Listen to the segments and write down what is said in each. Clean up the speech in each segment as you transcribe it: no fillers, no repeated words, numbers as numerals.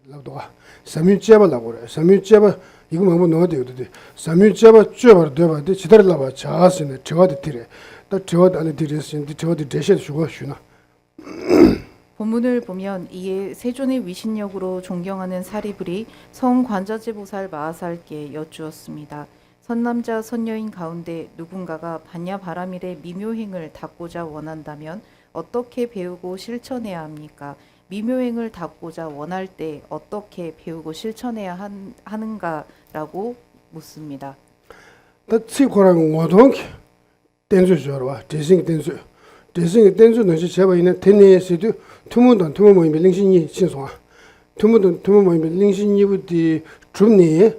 labdoa samin cheba labora samin cheba igu mambo no de de samin cheba cheba de de chidar laba chaasine chewa de tire 다 chewa de ale dire sin de chewa de deshe shugo shuna. 본문을 보면 이에 세존의 위신력으로 존경하는 사리불이 성관자제보살 마하살께 여쭈었습니다. 선남자 선여인 가운데 누군가가 반야바라밀의 미묘행을 닦고자 원한다면 어떻게 배우고 실천해야 합니까? 미묘행을 닦고자 원할 때 어떻게 배우고 실천해야 하는가라고 묻습니다. 다 치고랑 오동 댄주 저와 대신 댄주 너지 제가 있는 테니스도 투문도 모임 링신이 신송아 투문도 모임 링신이부터 줍니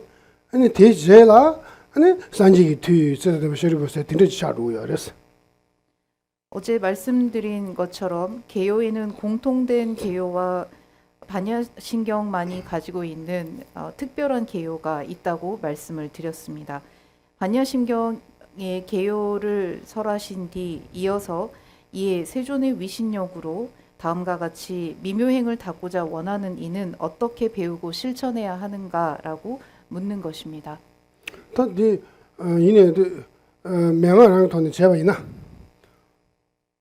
아니 대제라 아니 산지기 투 저도 쉬르고서 딘지 차루요 그래서 어제 말씀드린 것처럼 개요에는 공통된 개요와 반야신경만이 가지고 있는 특별한 개요가 있다고 말씀을 드렸습니다. 반야신경의 개요를 설하신 뒤 이어서 이에 세존의 위신력으로 다음과 같이 미묘행을 닦고자 원하는 이는 어떻게 배우고 실천해야 하는가라고 묻는 것입니다. 다디 이네도 명화랑 돈이 제가 있나?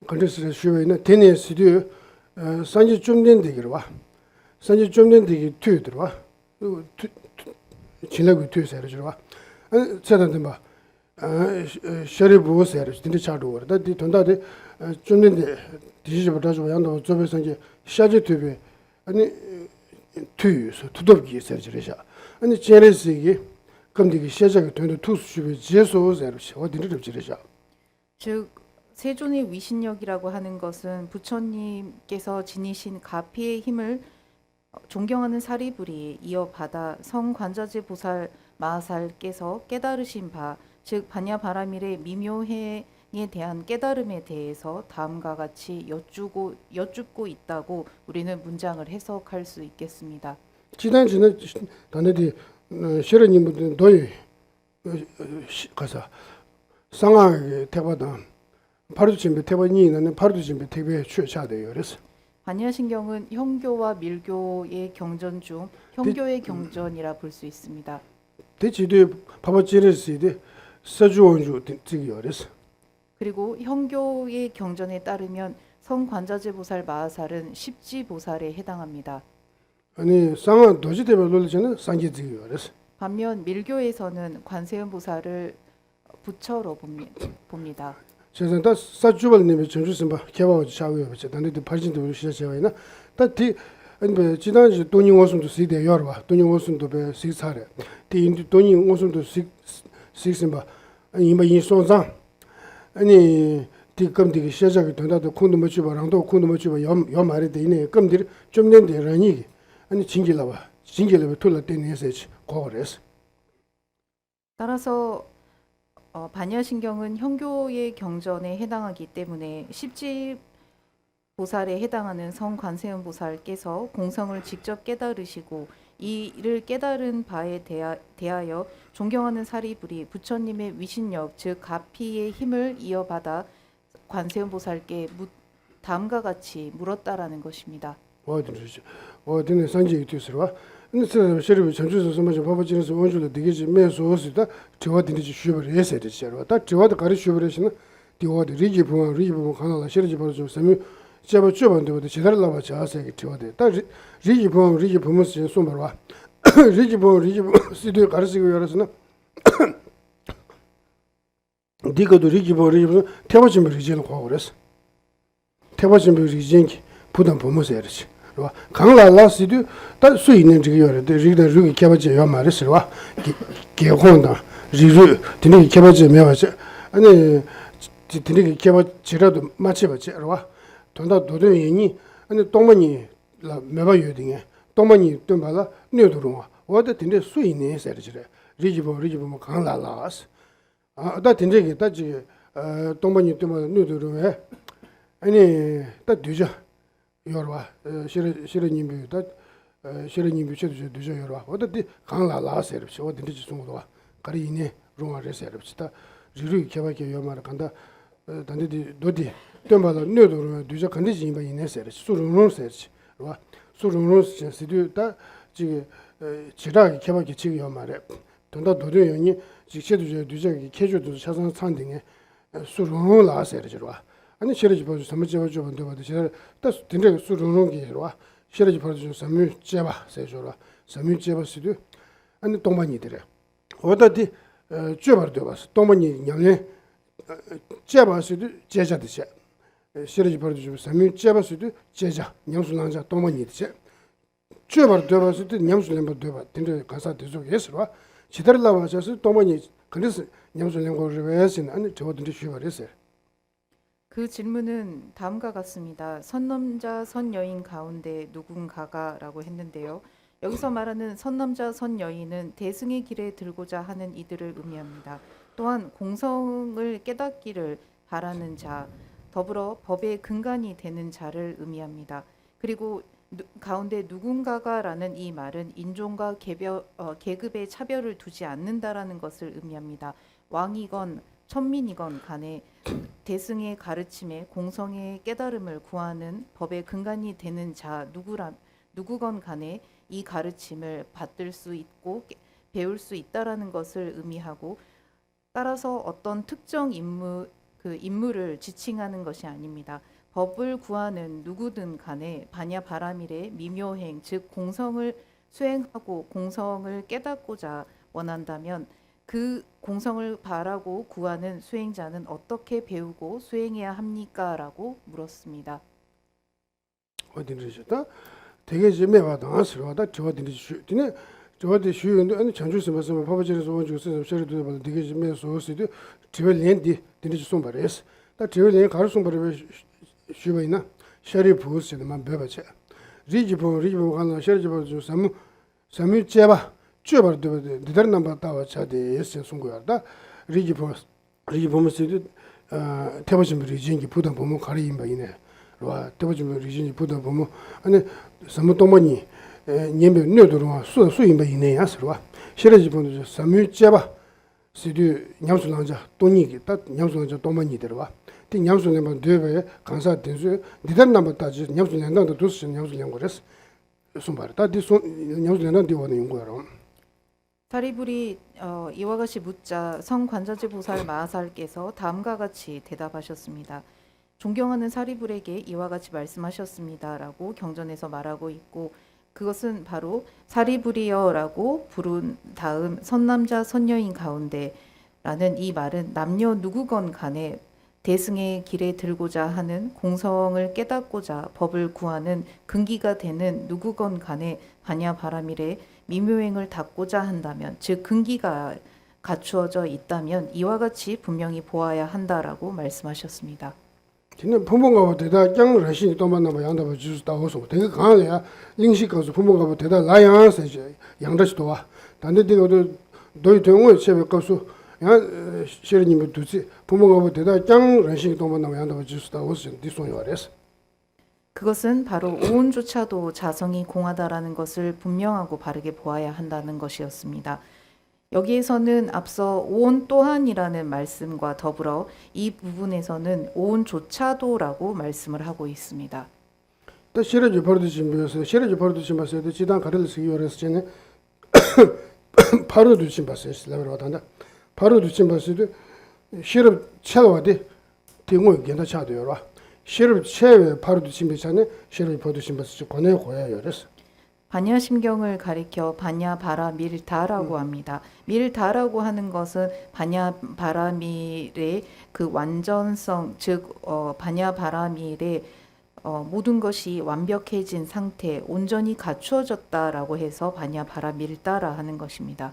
컨텐츠를 쉬어있는 테니스도 산지 좀 된 되기로 와. 산지 좀 된 되기 투 들어와. 진라고 투에서 들어와. 저한테 뭐 셔리부 세르 진짜 차도 그러다 돈다데 좀 된데 디지털 좀 양도 좀 산지 샤지 투비 아니 투에서 두덥기 세르지래자. 아니 제레스기 검디기 시작이 되는 투수집에 제소 세르 어디를 접지래자. 즉 세존의 위신력이라고 하는 것은 부처님께서 지니신 가피의 힘을 존경하는 사리불이 이어받아 성관자제 보살 마하살께서 깨달으신 바, 즉 반야바라밀의 미묘행에 대한 깨달음에 대해서 다음과 같이 여쭙고 있다고 우리는 문장을 해석할 수 있겠습니다. 지난 단어디 시르님들 도이 가서 상하게 대바다 바로도 준비 대번이는 바로도 준비 대비에 취해야 그래서 반야신경은 형교와 밀교의 경전 중 형교의 경전이라 볼 수 있습니다. 대지도 바바지르스이데 서주원주 되게 그래서 그리고 형교의 경전에 따르면 성관자제보살 마하살은 십지보살에 해당합니다. 아니 상하 도지 대별로는 상기지기 그래서 반면 밀교에서는 관세음보살을 부처로 봅니다. 세상 다 사주발님의 전주선 봐 개발하고 자고요. 단데 발진도 시작해야 다디 아니 지난주 돈이 오순도 시대 여러와 돈이 오순도 배 시사래 디 돈이 오순도 시슨 봐 아니 이마 인소장 아니 디금디기 시작이 된다도 콘도 맞지 바랑도 콘도 맞지 봐요 말이 되네 금디 좀 된데라니 아니 징길라봐 툴라 때네세지 고그래서 따라서 반야신경은 형교의 경전에 해당하기 때문에 십지보살에 해당하는 성관세음보살께서 공성을 직접 깨달으시고 이를 깨달은 바에 대하여 존경하는 사리불이 부처님의 위신력 즉 가피의 힘을 이어받아 관세음보살께 다음과 같이 물었다라는 것입니다. 어디는 산지 있으러와 근데 셔리부 전주에서 먼저 바바지에서 원줄로 되게지 매소스다 저와들이 쉬어버려 해서 되잖아. 딱 저와도 가르쳐버리시는 디와드 리지 부분 하나라 셔리지 버서 세미 제가 쭈반데도 제대로라고 자세히 저와데 딱 리지 부분스 손바와 리지 부분 시도 가르치고 열어서는 디가도 리지 부분 태워진 리지를 하고 그랬어. 태워진 리지인기 부담 보면서 해야지. 강라라스도 다 수있는 저기요. 저기다 저기 개발지 요 말했어. 와. 개혼다. 리루 드니 개발지 매워지. 아니 드니 개발지라도 맞지 봤지. 와. 돈다 도도이니 아니 동만이 매봐 요딩에. 동만이 돈 발라 뇌도로 와. 와다 드니 수있네 세르지래. 리지보 뭐 강라라스. 다 드니 다지 동만이 돈 뇌도로 해. 아니 다 뒤져. 여러와 시르님비다 시르님비 쳐도 되죠 여러와 어디 강라라 세르시 어디 지송도와 가리네 롱아레 세르시다 리루 개발게 요마를 간다 단디디 도디 덤발로 뇌도로 뒤져 컨디션이 바이네 세르시 수루노 세르시 와 수롱로스 시도 다 지금 지라기 개발기 지금 요 말에 돈다 도료연이 직세도 두저기 개조도 차선 산등에 수롱로 나세르지와 아니 시리즈 보주 삼지와 좀 되거든 제가 딱 된데 수롱로기로 시리즈 보주 삼유 제바 세조라 삼유 제바스도 아니 동반이들에 어디디 쥐버도 봤어 동반이 냥에 제바스도 제자듯이 시리즈 보주 삼유 제바스도 제자 냥수랑자 동반이듯이 쥐버도 봤을 때 냥수랑도 되봐 된데 가사 되죠 예스와 지들라 와서 동반이 그래서 냥수랑고 리베스는 아니 저거든지 쉬버렸어요. 그 질문은 다음과 같습니다. 선남자, 선여인 가운데 누군가가라고 했는데요. 여기서 말하는 선남자, 선여인은 대승의 길에 들고자 하는 이들을 의미합니다. 또한 공성을 깨닫기를 바라는 자, 더불어 법의 근간이 되는 자를 의미합니다. 그리고 가운데 누군가가라는 이 말은 인종과 계급의 차별을 두지 않는다라는 것을 의미합니다. 왕이건 천민이건 간에 대승의 가르침에 공성의 깨달음을 구하는 법의 근간이 되는 자 누구건 간에 이 가르침을 받들 수 있고 배울 수 있다라는 것을 의미하고 따라서 어떤 특정 인물을 지칭하는 것이 아닙니다. 법을 구하는 누구든 간에 반야 바라밀의 미묘행 즉 공성을 수행하고 공성을 깨닫고자 원한다면 그 공성을 바라고 구하는 수행자는 어떻게 배우고 수행해야 합니까? 라고 물었습니다. 어디르셨다? 되게 재미와다 안스러워다 저어디르시네 저어디 쉬운데 아니 전주스 말씀 파바지에서 원주스 셔르도 봐 되게 재미소스도 트벨렌디 되게 좀 바레스 다 트벨렌 가르송 바레 쉬바이나 셔리 부스에만 배바체 리지보 가나 셔리보 좀 삼무 제바 쥐버도 디더 넘버 따와 차데 예스 송고야다 리지보면서도 태버진 리진기 부담 보면 가리인 바이네 와 태버진 리진기 부담 보면 아니 삼무 동문이 님베 뇌도로 수인 바이네 야스와 시레지보도 삼무 제바 시디 냠술랑자 돈이기 딱 냠술랑자 동문이 들어와 티 냠술랑만 되베 간사 된수 디더 넘버 따지 냠술랑도 두스 냠술랑 거레스 숨바르다 디손 냠술랑도 디원인 거로 사리불이 이와 같이 묻자 성관자재 보살 마하살께서 다음과 같이 대답하셨습니다. 존경하는 사리불에게 이와 같이 말씀하셨습니다라고 경전에서 말하고 있고 그것은 바로 사리불이여라고 부른 다음 선남자 선여인 가운데라는 이 말은 남녀 누구건 간에 대승의 길에 들고자 하는 공성을 깨닫고자 법을 구하는 근기가 되는 누구건 간에 반야 바라밀에 미묘행을 닦고자 한다면 즉 근기가 갖추어져 있다면 이와 같이 분명히 보아야 한다라고 말씀하셨습니다. 진짜 부모가 대다 짱 러시 또 만나면 양다고 주스다 오서 되게 강하냐 링식 가서 부모가 대다 라양서 양다시도 와 단데 되고도 너희 동을 제베 가서 야 시르님 두지 부모가 대다 짱 러시 또 만나면 양다고 주스다 오서 디송이 와레스 그것은 바로 오온조차도 자성이 공하다라는 것을 분명하고 바르게 보아야 한다는 것이었습니다. 여기에서는 앞서 오온 또한이라는 말씀과 더불어 이 부분에서는 오온조차도라고 말씀을 하고 있습니다. 또 시르지 버르드신 비어서 시르지 버르드신 봤어요. 지단 가르를 쓰기 어려서 전에 바로 두신 봤어요. 라버로 왔다. 바로 두신 봤어요. 시르 차와디 딩고 견다 차도요. 시르 체에 바로 두신 비잖아요. 시르 버르드신 봤어요. 권해 고야 열었어. 반야심경을 가리켜 반야바라 밀다라고 합니다. 밀다라고 하는 것은 반야바라밀의 그 완전성, 즉 반야바라밀의 모든 것이 완벽해진 상태, 온전히 갖추어졌다라고 해서 반야바라밀다라 하는 것입니다.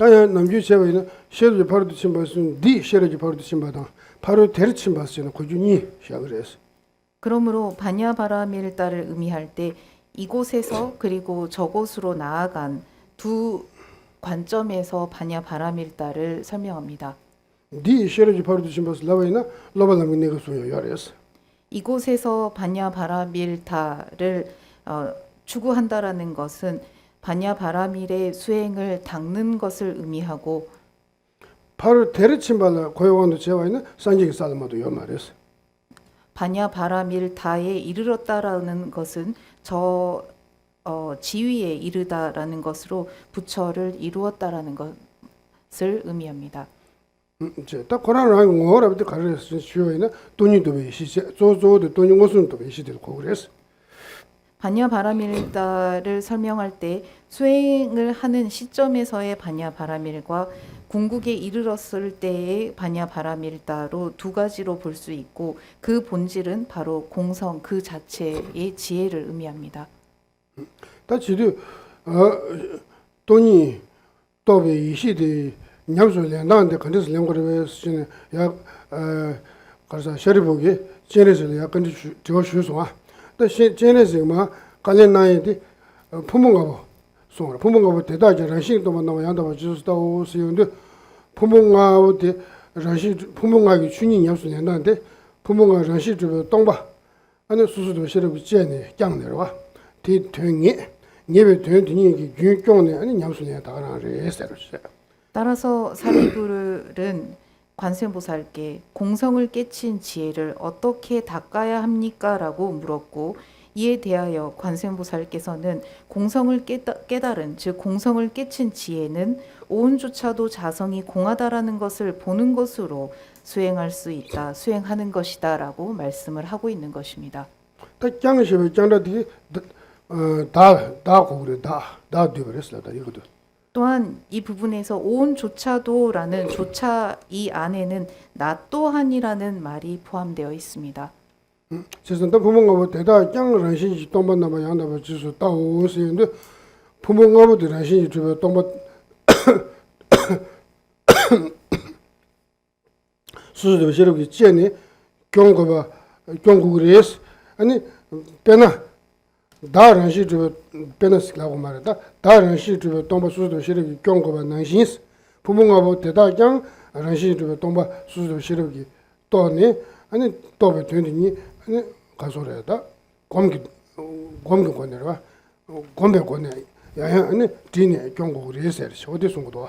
아야 남주 제외는 시르지 바로 두신 봤으면 디 시르지 바로 두신 바다 바로 데르친 봤어요. 고준이 시작을했어. 그러므로 반야바라밀다를 의미할 때 이곳에서 그리고 저곳으로 나아간 두 관점에서 반야바라밀다를 설명합니다. 디 시르지 바로 두신 봤을 라바이나 라발람이 내가 소요 열었어. 이곳에서 반야바라밀다를 추구한다라는 것은 반야바라밀의 수행을 닦는 것을 의미하고 바로 데르친 발라 고요한도 제와이나 산지기 살마도 요 말했어. 반야바라밀다에 이르렀다라는 것은 저 지위에 이르다라는 것으로 부처를 이루었다라는 것을 의미합니다. 이제 딱 고라는 아니고 뭐라부터 가르쳐 주요에는 돈이 더 베시지 조조도 돈이 무슨 더 베시들 고 그랬어. 반야바라밀다를 설명할 때 수행을 하는 시점에서의 반야바라밀과 궁극에 이르렀을 때의 반야바라밀다로 두 가지로 볼 수 있고 그 본질은 바로 공성 그 자체의 지혜를 의미합니다. 다 지도 돈이 더 베시데 냠소래 나한테 컨디스 랭거를 쓰는 약 가서 셔리보게 제네스를 약간 저 주소와 또 제네스가 관련 나이데 부모가 송을 부모가 대다지 런싱도 만나면 양다고 주스다고 쓰는데 부모가 때 런싱 부모가기 춘이 냠소 nen다는데 부모가 런싱 좀 동바 아니 수수도 셔리고 제네 짱내려와 뒤 등에 예배 되는 규경네 아니 냠소네 다가나를 했어요. 따라서 사리부르는 관세음보살께 공성을 깨친 지혜를 어떻게 닦아야 합니까? 라고 물었고 이에 대하여 관세음보살께서는 공성을 깨달은 즉 공성을 깨친 지혜는 오온조차도 자성이 공하다라는 것을 보는 것으로 수행할 수 있다, 수행하는 것이다 라고 말씀을 하고 있는 것입니다. 딱 장시에 장다디 다 고그래 다 되버렸어 다 이거도. 또한 이 부분에서 오온조차도라는 조차 이 안에는 나 또한이라는 말이 포함되어 있습니다. 그래서 또 부모가 대다 장을 신이 동반 남아 양다고 지수 따오시는데 부모가 신이 주변 동반 수수도 저렇게 찌네 경고가 경고그래스 아니 빼나 다른 시주 베너스라고 말했다. 다른 시주 동바 수도 시력이 경고가 난신스 부모가 대다장 다른 시주 동바 수도 시력이 또네 아니 또베 되니 아니 가소래다 검기 권내라 권배 권내 야 아니 디네 경고를 해서 어디 송고도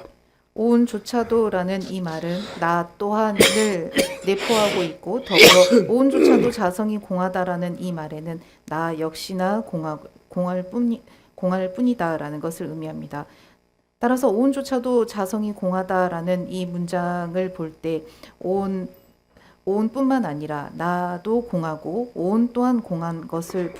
오온조차도라는 이 말은 나 또한을 내포하고 있고 더불어 오온조차도 자성이 공하다라는 이 말에는 나 역시나 공할 뿐이다라는 것을 의미합니다. 따라서 오온조차도 자성이 공하다라는 이 문장을 볼 때 오온뿐만 아니라 나도 공하고 오온 또한 공한 것을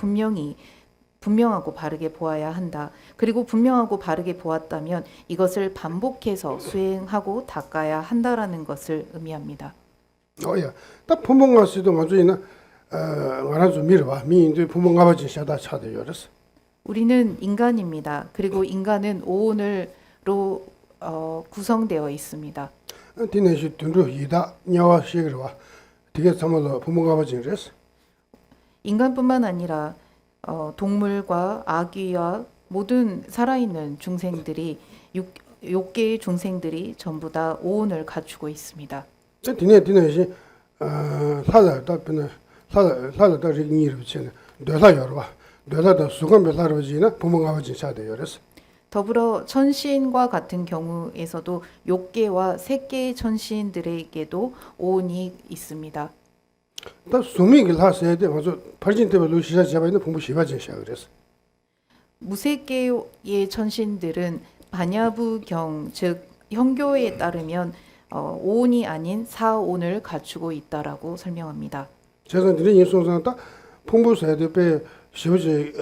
분명하고 바르게 보아야 한다. 그리고 분명하고 바르게 보았다면 이것을 반복해서 수행하고 닦아야 한다라는 것을 의미합니다. 어야 딱 부모가 쓰도 맞으나 알아서 미뤄봐 미인들 부모가 버지 샤다 차대 열었어. 우리는 인간입니다. 그리고 인간은 오온으로 구성되어 있습니다. 디네시 둔루 이다 냐와 시그와 되게 참아서 부모가 버지 그랬어. 인간뿐만 아니라 동물과 아귀와 모든 살아있는 중생들이 6개의 중생들이 전부 다 오온을 갖추고 있습니다. 디네시 사자다 그는 사자다 리니를 붙이는 되사 열어봐 되사다 수건 별사르지나 부모가 버지 샤대 열었어. 더불어 천시인과 같은 경우에서도 6개와 3개의 천시인들에게도 오온이 있습니다. 또 수미를 하셔야 돼. 맞아. 발진 때문에 루시아 잡아있는 공부 시바진시야 그랬어. 무색계의 천신들은 반야부경 즉 형교에 따르면 오온이 아닌 사온을 갖추고 있다라고 설명합니다. 제가 드린 인송상다 풍부서야 돼. 시부지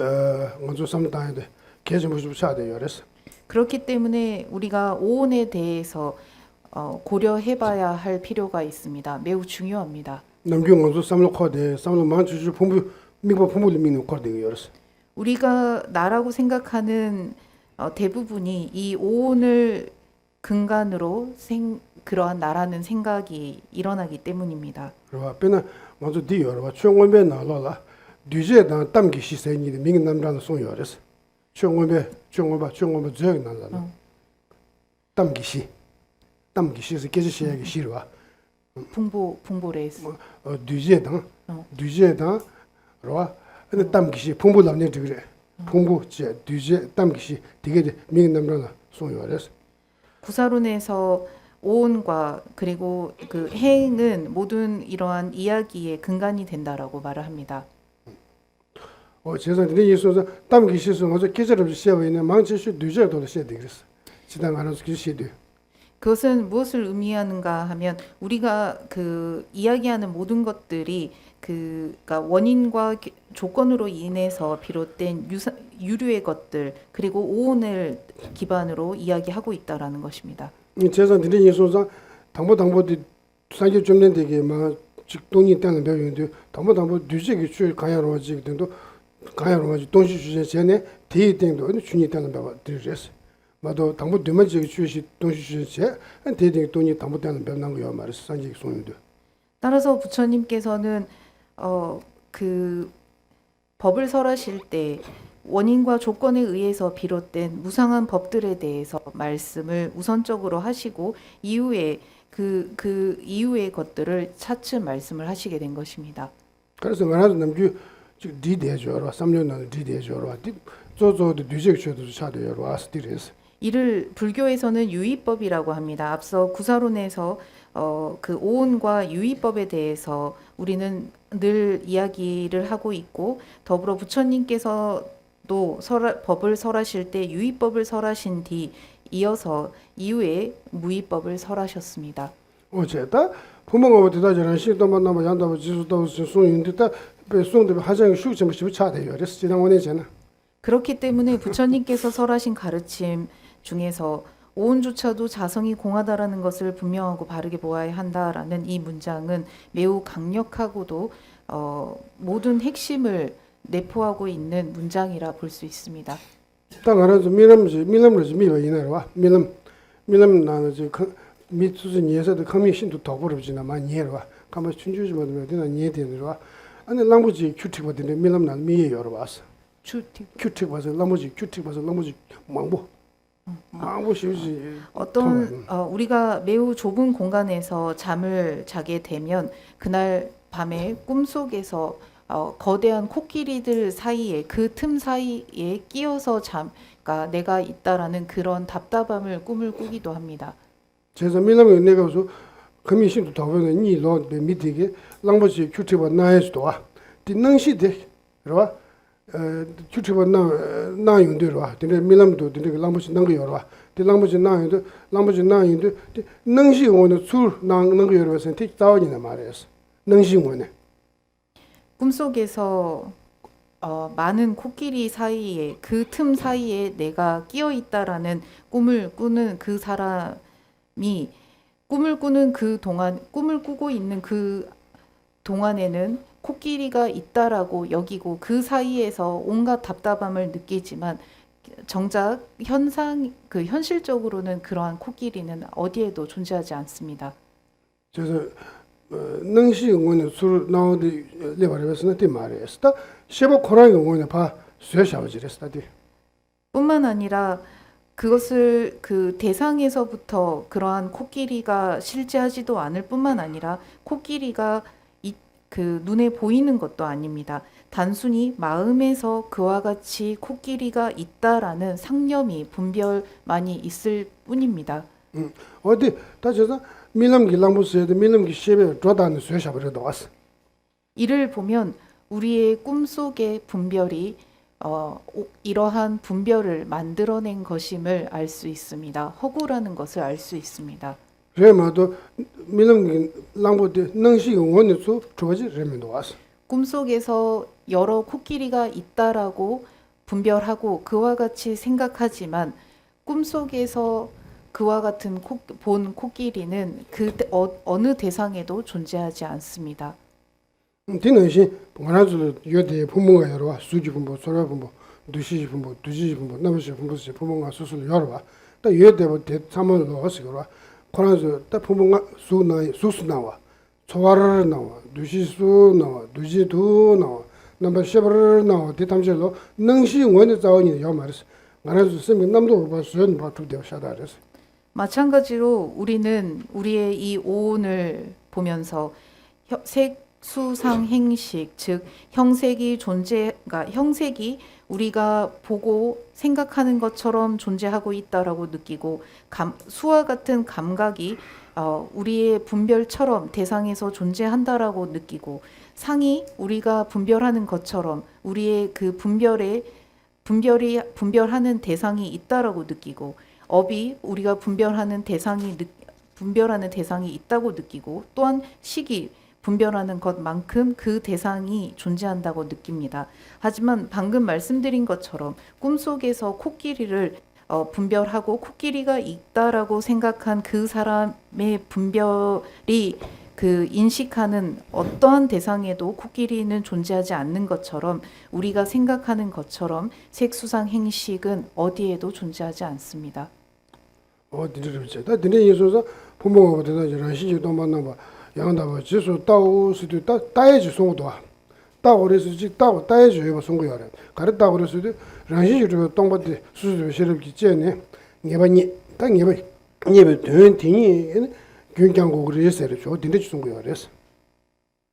먼저 삼다야 돼. 계속 무슨 샤야 돼 그랬어. 그렇기 때문에 우리가 오온에 대해서 고려해봐야 할 필요가 있습니다. 매우 중요합니다. 남경 먼저 삼로 코데 삼로 만주주 풍부 미국 풍부를 미는 코데 그랬어. 우리가 나라고 생각하는 대부분이 이 오온을 근간으로 그러한 나라는 생각이 일어나기 때문입니다. 그리고 앞에는 먼저 뒤열어. 최원배 나라라. 뒤제다 담기 시세니 민간 남자는 송이 그랬어. 최원배 저기 나라라. 담기 시에서 계속 시야기 싫어. 풍보레스. 뒤제당 로와 근데 담기시 풍부 남녀 그래. 풍부 제 뒤제 담기시 되게 민간 남자는 송이 그랬어. 구사론에서 오온과 그리고 그 행은 모든 이러한 이야기의 근간이 된다라고 말을 합니다. 재산들이 있어서 담기 시선 어서 계절 없이 시험에 있는 망치수 누저도 시야 되겠어. 지당 하는 그 시도. 그것은 무엇을 의미하는가 하면 우리가 그 이야기하는 모든 것들이 그가 원인과 조건으로 인해서 비롯된 유류의 것들 그리고 오온을 기반으로 이야기하고 있다라는 것입니다. 이 재산들이 있어서 당보디 상계 좀 된데게 막 직동이 때는 배우는데 당보 뒤지기 줄 가야로 가지 등도 가야로 가지 동시 주제 전에 대등도 준이 때는 배워 드렸어. 마도 당보 뒤만지 주시 동시 주제 한 대등 돈이 당보 때는 배우는 거야 말이야. 상계 손인데. 따라서 부처님께서는 그 법을 설하실 때 원인과 조건에 의해서 비롯된 무상한 법들에 대해서 말씀을 우선적으로 하시고 이후에 그 이후의 것들을 차츰 말씀을 하시게 된 것입니다. 그래서 말하자 남주 지금 디대줘라 3년 난 디대줘라 저저도 뒤적 쳐도 차대요 아스티레스 이를 불교에서는 유의법이라고 합니다. 앞서 구사론에서 그 오온과 유의법에 대해서 우리는 늘 이야기를 하고 있고 더불어 부처님께서도 법을 설하실 때 유의법을 설하신 뒤 이어서 이후에 무의법을 설하셨습니다. 어제다 부모가 어디다 저런 시도 만나면 양다고 지수도 송인데다 배송도 하장 숙점 시 차대요. 그래서 지난 원에잖아. 그렇기 때문에 부처님께서 설하신 가르침 중에서 오온조차도 자성이 공하다라는 것을 분명하고 바르게 보아야 한다라는 이 문장은 매우 강력하고도 모든 핵심을 내포하고 있는 문장이라 볼 수 있습니다. 딱 알아서 밀럼을 미와 이나와 밀럼 나는 그 미수진 예서도 커미션도 더 버르지나 많이 해와 가만 춘주지 못하면 되나 니에되는와 아니 랑부지 큐티 버든데 밀럼 난 미에 여러 왔어. 큐티 봐서 랑부지 망보 쉬우지 우리가 매우 좁은 공간에서 잠을 자게 되면 그날 밤에 꿈속에서 거대한 코끼리들 사이에 그 틈 사이에 끼어서 그러니까 내가 있다라는 그런 답답함을 꿈을 꾸기도 합니다. 제가 밀럼이 내가 서 커미션도 더 버는 니로 미디게 랑부지 큐티 봐 나에서도 와 딘능시데 그러와 큐티버 나 용되로 근데 밀람도 근데 랑부지 난거 여러 와 랑부지 나인도 능시 오는 술 난거 여러 선택 자원이나 말이었어 능시 오네 꿈속에서 많은 코끼리 사이에 그 틈 사이에 내가 끼어 있다라는 꿈을 꾸는 그 사람이 꿈을 꾸는 그 동안 꿈을 꾸고 있는 그 동안에는 코끼리가 있다라고 여기고 그 사이에서 온갖 답답함을 느끼지만 정작 현실적으로는 그러한 코끼리는 어디에도 존재하지 않습니다. 그래서 능시 오는 술 나오디 레바레스는 때 말이었다. 쉐바 코라이 오는 봐 쇠샤오지랬다디. 뿐만 아니라 그것을 그 대상에서부터 그러한 코끼리가 실제하지도 않을 뿐만 아니라 코끼리가 그 눈에 보이는 것도 아닙니다. 단순히 마음에서 그와 같이 코끼리가 있다라는 상념이 분별만이 있을 뿐입니다. 어디 다져서 밀럼기 랑부스에도 밀럼기 쉐베 조다는 쇠샤버려도 왔어. 이를 보면 우리의 꿈속의 분별이 이러한 분별을 만들어낸 것임을 알 수 있습니다. 허구라는 것을 알 수 있습니다. 레마도 밀럼기 랑부데 능시 원의 수 조지 레면도 왔어. 꿈속에서 여러 코끼리가 있다라고 분별하고 그와 같이 생각하지만 꿈속에서 그와 같은 본 코끼리는 어느 대상에도 존재하지 않습니다. 디는시 원하주 요대 부모가 여러 와 수지 부모 소라 부모 두시 부모 두지 부모 남시 부모시 부모가 수술 여러 와. 또 요대부 대 삼원로 하시 그러 코라주 또 부모가 수수 나와. 초와르 나와. 두시수 나와. 두지도 나와. 넘버 셔버 나와. 대탐절로 능시 원의 자원이 요 말이스. 말아주 쓰면 남도 봐 수연 봐 두대 샤다레스. 마찬가지로 우리는 우리의 이 오온을 보면서 색수상 행식 즉 형색이 그러니까 형색이 우리가 보고 생각하는 것처럼 존재하고 있다라고 느끼고 수와 같은 감각이 우리의 분별처럼 대상에서 존재한다라고 느끼고 상이 우리가 분별하는 것처럼 우리의 그 분별하는 대상이 있다라고 느끼고, 업이 우리가 분별하는 대상이 있다고 느끼고, 또한 식이 분별하는 것만큼 그 대상이 존재한다고 느낍니다. 하지만 방금 말씀드린 것처럼 꿈속에서 코끼리를 분별하고 코끼리가 있다라고 생각한 그 사람의 분별이 그 인식하는 어떠한 대상에도 코끼리는 존재하지 않는 것처럼, 우리가 생각하는 것처럼 색수상 행식은 어디에도 존재하지 않습니다. 딘들이 다 딘데 예수서 부모가 되다 란시지 또 만나 봐 양다바 지수 따오스도 따야지 송도 따오레스 지 따야지 해 송고야 가르다 그랬어도 란시지로 동바데 수수 시럽기 째네 네바니 딱 네바 된 굉장고 그래서 딘데 송고야 그랬어.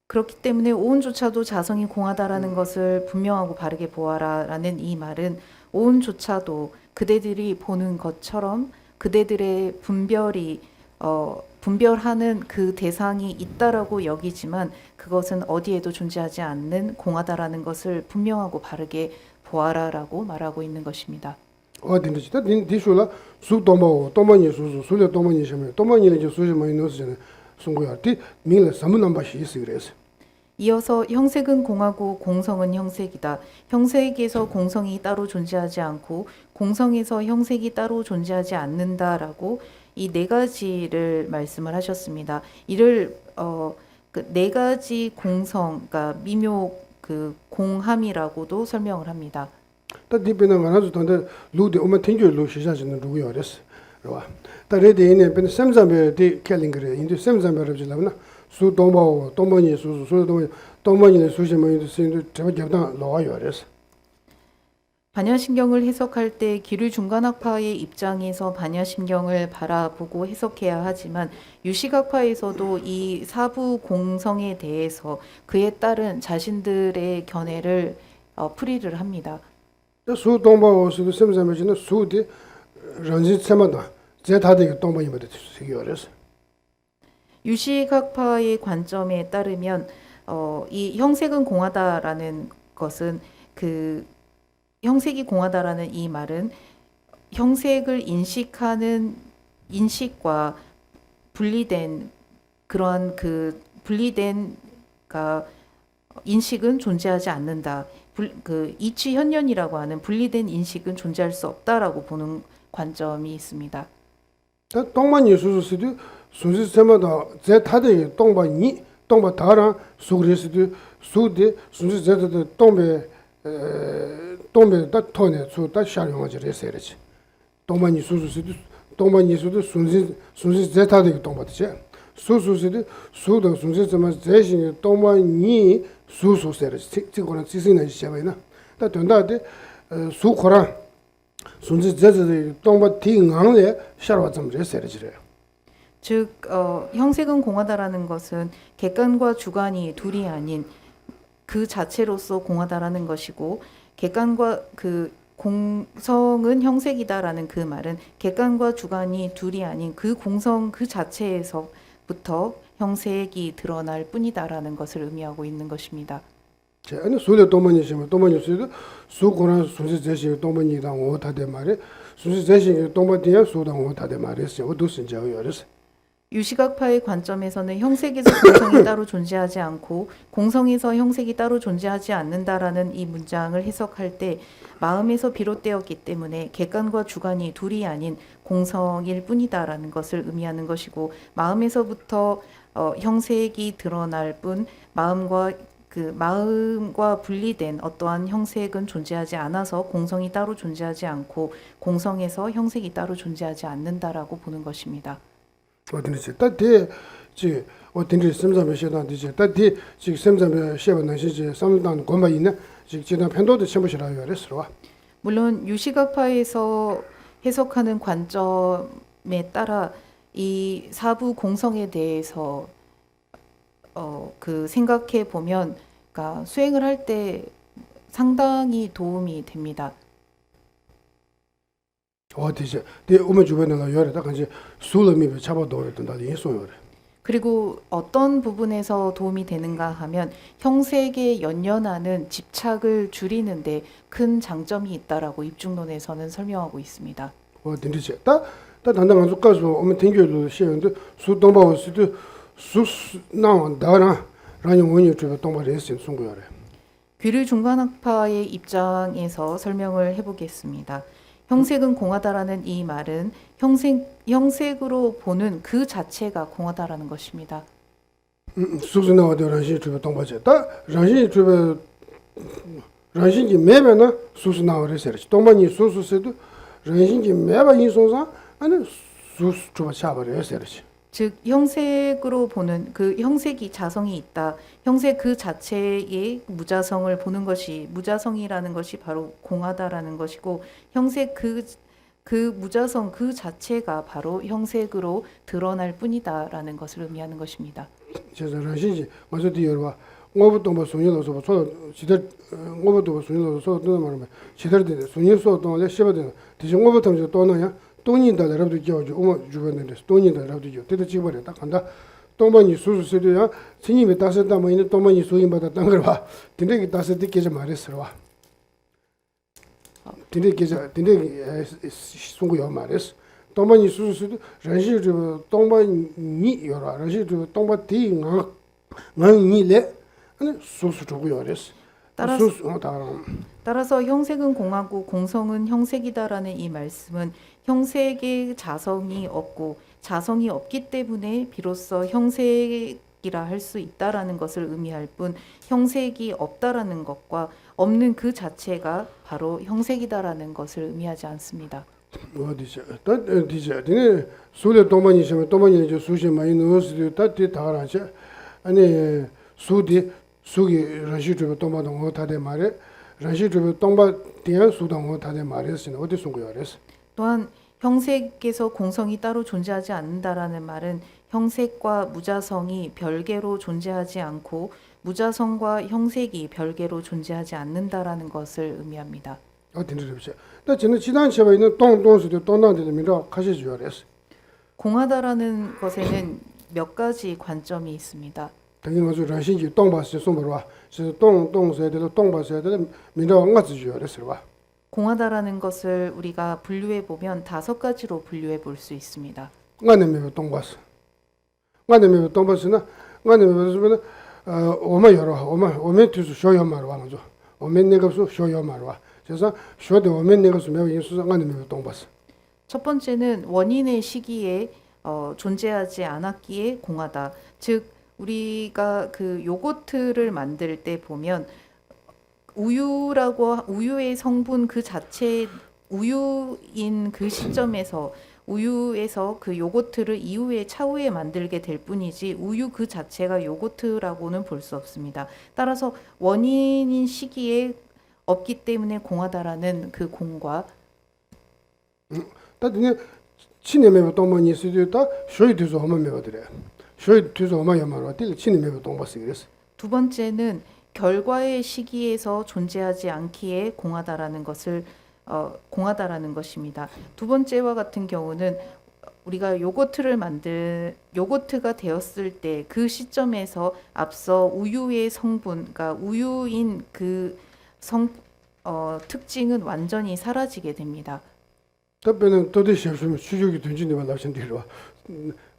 그렇기 때문에 오온조차도 자성이 공하다라는 것을 분명하고 바르게 보아라라는 이 말은, 오온조차도 그대들이 보는 것처럼 그대들의 분별하는 그 대상이 있다라고 여기지만 그것은 어디에도 존재하지 않는 공하다라는 것을 분명하고 바르게 보아라라고 말하고 있는 것입니다. 딘데 다 딘디쇼라 수 도모 도모니 수수 수레 도모니 셔메 도모니는 저 수지 많이 넣었잖아. 송고야 디 민을 삼문남바시 있어 그래서. 이어서 형색은 공하고 공성은 형색이다. 형색에서 공성이 따로 존재하지 않고 공성에서 형색이 따로 존재하지 않는다라고 이 네 가지를 말씀을 하셨습니다. 이를 그 네 가지 공성, 그러니까 미묘 그 공함이라고도 설명을 합니다. 다 디페는 가나도 단데 루데 오면 땡겨 루 시작하는 누구야 그랬어. 봐. 다 레데네 벤 샘잠베 디 캘링그레 인도 샘잠베를 질라나 수 도모 도모니 수 도모 도모니의 수시 뭐인도 신도 제가 잡다 놓아요 그랬어. 반야심경을 해석할 때 기류 중간학파의 입장에서 반야심경을 바라보고 해석해야 하지만, 유식학파에서도 이 사부 공성에 대해서 그에 따른 자신들의 견해를 풀이를 합니다. 수 도모 수도 샘잠베는 수디 런지 세마다 제타데 도모니 버데 쓰기요 그랬어. 유식학파의 관점에 따르면 이 형색은 공하다라는 것은, 그 형색이 공하다라는 이 말은 형색을 인식하는 인식과 분리된 그러한 그 분리된 인식은 존재하지 않는다. 그 이치현연이라고 하는 분리된 인식은 존재할 수 없다라고 보는 관점이 있습니다. 다 동만이 수수스도 순시 세마다 제타데 동바니 동바 다라 수그리스도 수데 순시 제타데 동베 다 토네 수다 샤용하지 레세르지 동만이 수수스도 동만이 수도 순시 제타데 동바지 수수스도 수도 순시 세마 제신 동만이 수수세르지 지고는 지신의 시험이나 다 된다데 수코라 순시 제타데 동바 팅앙에 샤와 좀 레세르지래요. 즉 형색은 공하다라는 것은 객관과 주관이 둘이 아닌 그 자체로서 공하다라는 것이고, 객관과 그 공성은 형색이다라는 그 말은 객관과 주관이 둘이 아닌 그 공성 그 자체에서부터 형색이 드러날 뿐이다라는 것을 의미하고 있는 것입니다. 자, 아니 수레 도모니시면 도모니스도 수고란 순시 제시 도모니랑 오타데 말에 순시 제시 도모니야 수당 오타데 말에서 어두슨 자요였어. 유식학파의 관점에서는 형색에서 공성이 따로 존재하지 않고 공성에서 형색이 따로 존재하지 않는다라는 이 문장을 해석할 때, 마음에서 비롯되었기 때문에 객관과 주관이 둘이 아닌 공성일 뿐이다라는 것을 의미하는 것이고, 마음에서부터 형색이 드러날 뿐 마음과 분리된 어떠한 형색은 존재하지 않아서 공성이 따로 존재하지 않고 공성에서 형색이 따로 존재하지 않는다라고 보는 것입니다. 어딘지 따디 지 어딘지 샘잠에 시다디지 따디 지 샘잠에 시바나시지 삼단 고마 있네 지 지난 편도도 첨부시라요 그랬어. 물론 유식학파에서 해석하는 관점에 따라 이 사부 공성에 대해서 그 생각해 보면, 그러니까 수행을 할 때 상당히 도움이 됩니다. 어디지? 내 오면 주변에 요래다 간지 술음이 잡아도 된다 인소요래. 그리고 어떤 부분에서 도움이 되는가 하면 형색에 연연하는 집착을 줄이는데 큰 장점이 있다라고 입중론에서는 설명하고 있습니다. 딘디체 다 단단 가서 가서 오면 땡겨도 시행도 수 동바고 수도 수 나온 다나 라니 원이 좀 동바를 했으면 송고요래. 귀를 중간학파의 입장에서 설명을 해보겠습니다. 형색은 공하다라는 이 말은 형색으로 보는 그 자체가 공하다라는 것입니다. 수수 나와도 란시 좀 동바제 다 란시 좀 란신기 매매나 수수 나와래서 동반이 수수세도 란신기 매바 인소사 아니 수수 좀 차버려서 즉 형색으로 보는 그 형색이 자성이 있다. 형색 그 자체의 무자성을 보는 것이 무자성이라는 것이 바로 공하다라는 것이고 형색 그 무자성 그 자체가 바로 형색으로 드러날 뿐이다라는 것을 의미하는 것입니다. 그래서 란신지 먼저 뒤에와 뭐부터 뭐 순위로서 저 지들 뭐부터 순위로서 또 말하면 지들들 순위로서 또 레시버들 대신 뭐부터 이제 또 넣냐 돈이다 여러분들 겨주 오마 주변에 돈이다 여러분들 겨 때도 찍어버려 딱 간다 돈만이 수수세도야 스님이 따셨다 뭐 있는 돈만이 소임 받았던 걸 봐. 근데 따서 듣게 말했어 와. 근데 송고요 말했어. 돈만이 수수세도 란시르 돈만이 여러 란시르 돈만 뒤가 나니래 아니 수수 주고요 그랬어. 따라서 형색은 공하고 공성은 형색이다라는 이 말씀은 형색의 자성이 없고 자성이 없기 때문에 비로소 형색이라 할 수 있다라는 것을 의미할 뿐 형색이 없다라는 것과 없는 그 자체가 바로 형색이다라는 것을 의미하지 않습니다. 어디서 어디서 네 수레 도만이 있으면 도만이 이제 수시 많이 넣었을 때 다라지 아니 수디 수기 라시트로 도마도 다대 말에 라시트로 동바 대한 수당 다대 말했으니 어디 쓴 거야 그래서 또한 형색에서 공성이 따로 존재하지 않는다라는 말은 형색과 무자성이 별개로 존재하지 않고 무자성과 형색이 별개로 존재하지 않는다라는 것을 의미합니다. 어디 들으세요? 나 지난 지단체에 있는 동동수도 동나들이미라 가시죠 그래서 공하다라는 것에는 몇 가지 관점이 있습니다. 당연히 라신지 동바스 손으로 와. 그래서 동동세들 동바세들 미라 안가지죠 그래서 와. 공하다라는 것을 우리가 분류해 보면 5가지로 분류해 볼 수 있습니다. 안내면 동바스. 안내면 동바스나 안내면 오마 여러 오마 뒤서 쇼요 말로 와 가지고. 오면 내가 쇼요 말로 와. 그래서 쇼데 오면 내가 매우 인수 안내면 동바스. 첫 번째는 원인의 시기에 존재하지 않았기에 공하다. 즉 우리가 그 요거트를 만들 때 보면 우유의 성분 그 자체 우유인 그 시점에서 우유에서 그 요거트를 이후에 차후에 만들게 될 뿐이지 우유 그 자체가 요거트라고는 볼 수 없습니다. 따라서 원인인 시기에 없기 때문에 공하다라는 그 공과 다들 친내면 동반이 있으다 쇼이 뒤서 오면 매거들래. 쇼이 뒤서 오면 야마로 될 친내면 동바스 그랬어. 두 번째는 결과의 시기에서 존재하지 않기에 공하다라는 것입니다. 두 번째와 같은 경우는 우리가 요거트가 되었을 때 그 시점에서 앞서 우유의 성분, 그러니까 우유인 그 특징은 완전히 사라지게 됩니다. 답변은 도대체 없으면 수족이 던진데 말라신 뒤로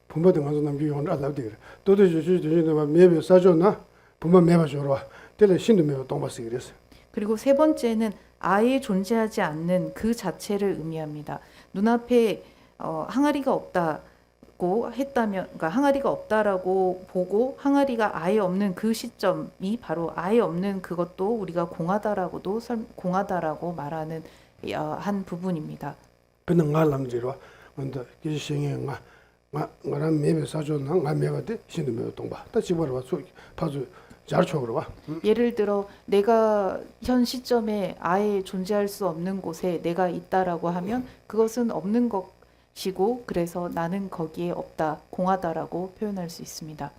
본바등 가서 남기 오늘 알아도 그래. 도대체 수족이 던진데 말 매배 싸줬나? 본바 매봐 줘라 와. 때려 신도 매봐 동바스 그랬어. 그리고 세 번째는 아예 존재하지 않는 그 자체를 의미합니다. 눈앞에 항아리가 없다고 했다면, 그러니까 항아리가 없다라고 보고 항아리가 아예 없는 그 시점이 바로 아예 없는 그것도 우리가 공하다라고 말하는 한 부분입니다. 근데 말람지로 근데 그 생애가 나랑 매배 싸줬나? 나 매봐대 신도 매봐 동바. 다 집어라 와. 파주 잘 쳐그러 와. 예를 들어 내가 현 시점에 아예 존재할 수 없는 곳에 내가 있다라고 하면 그것은 없는 것이고 그래서 나는 거기에 없다, 공하다라고 표현할 수 있습니다.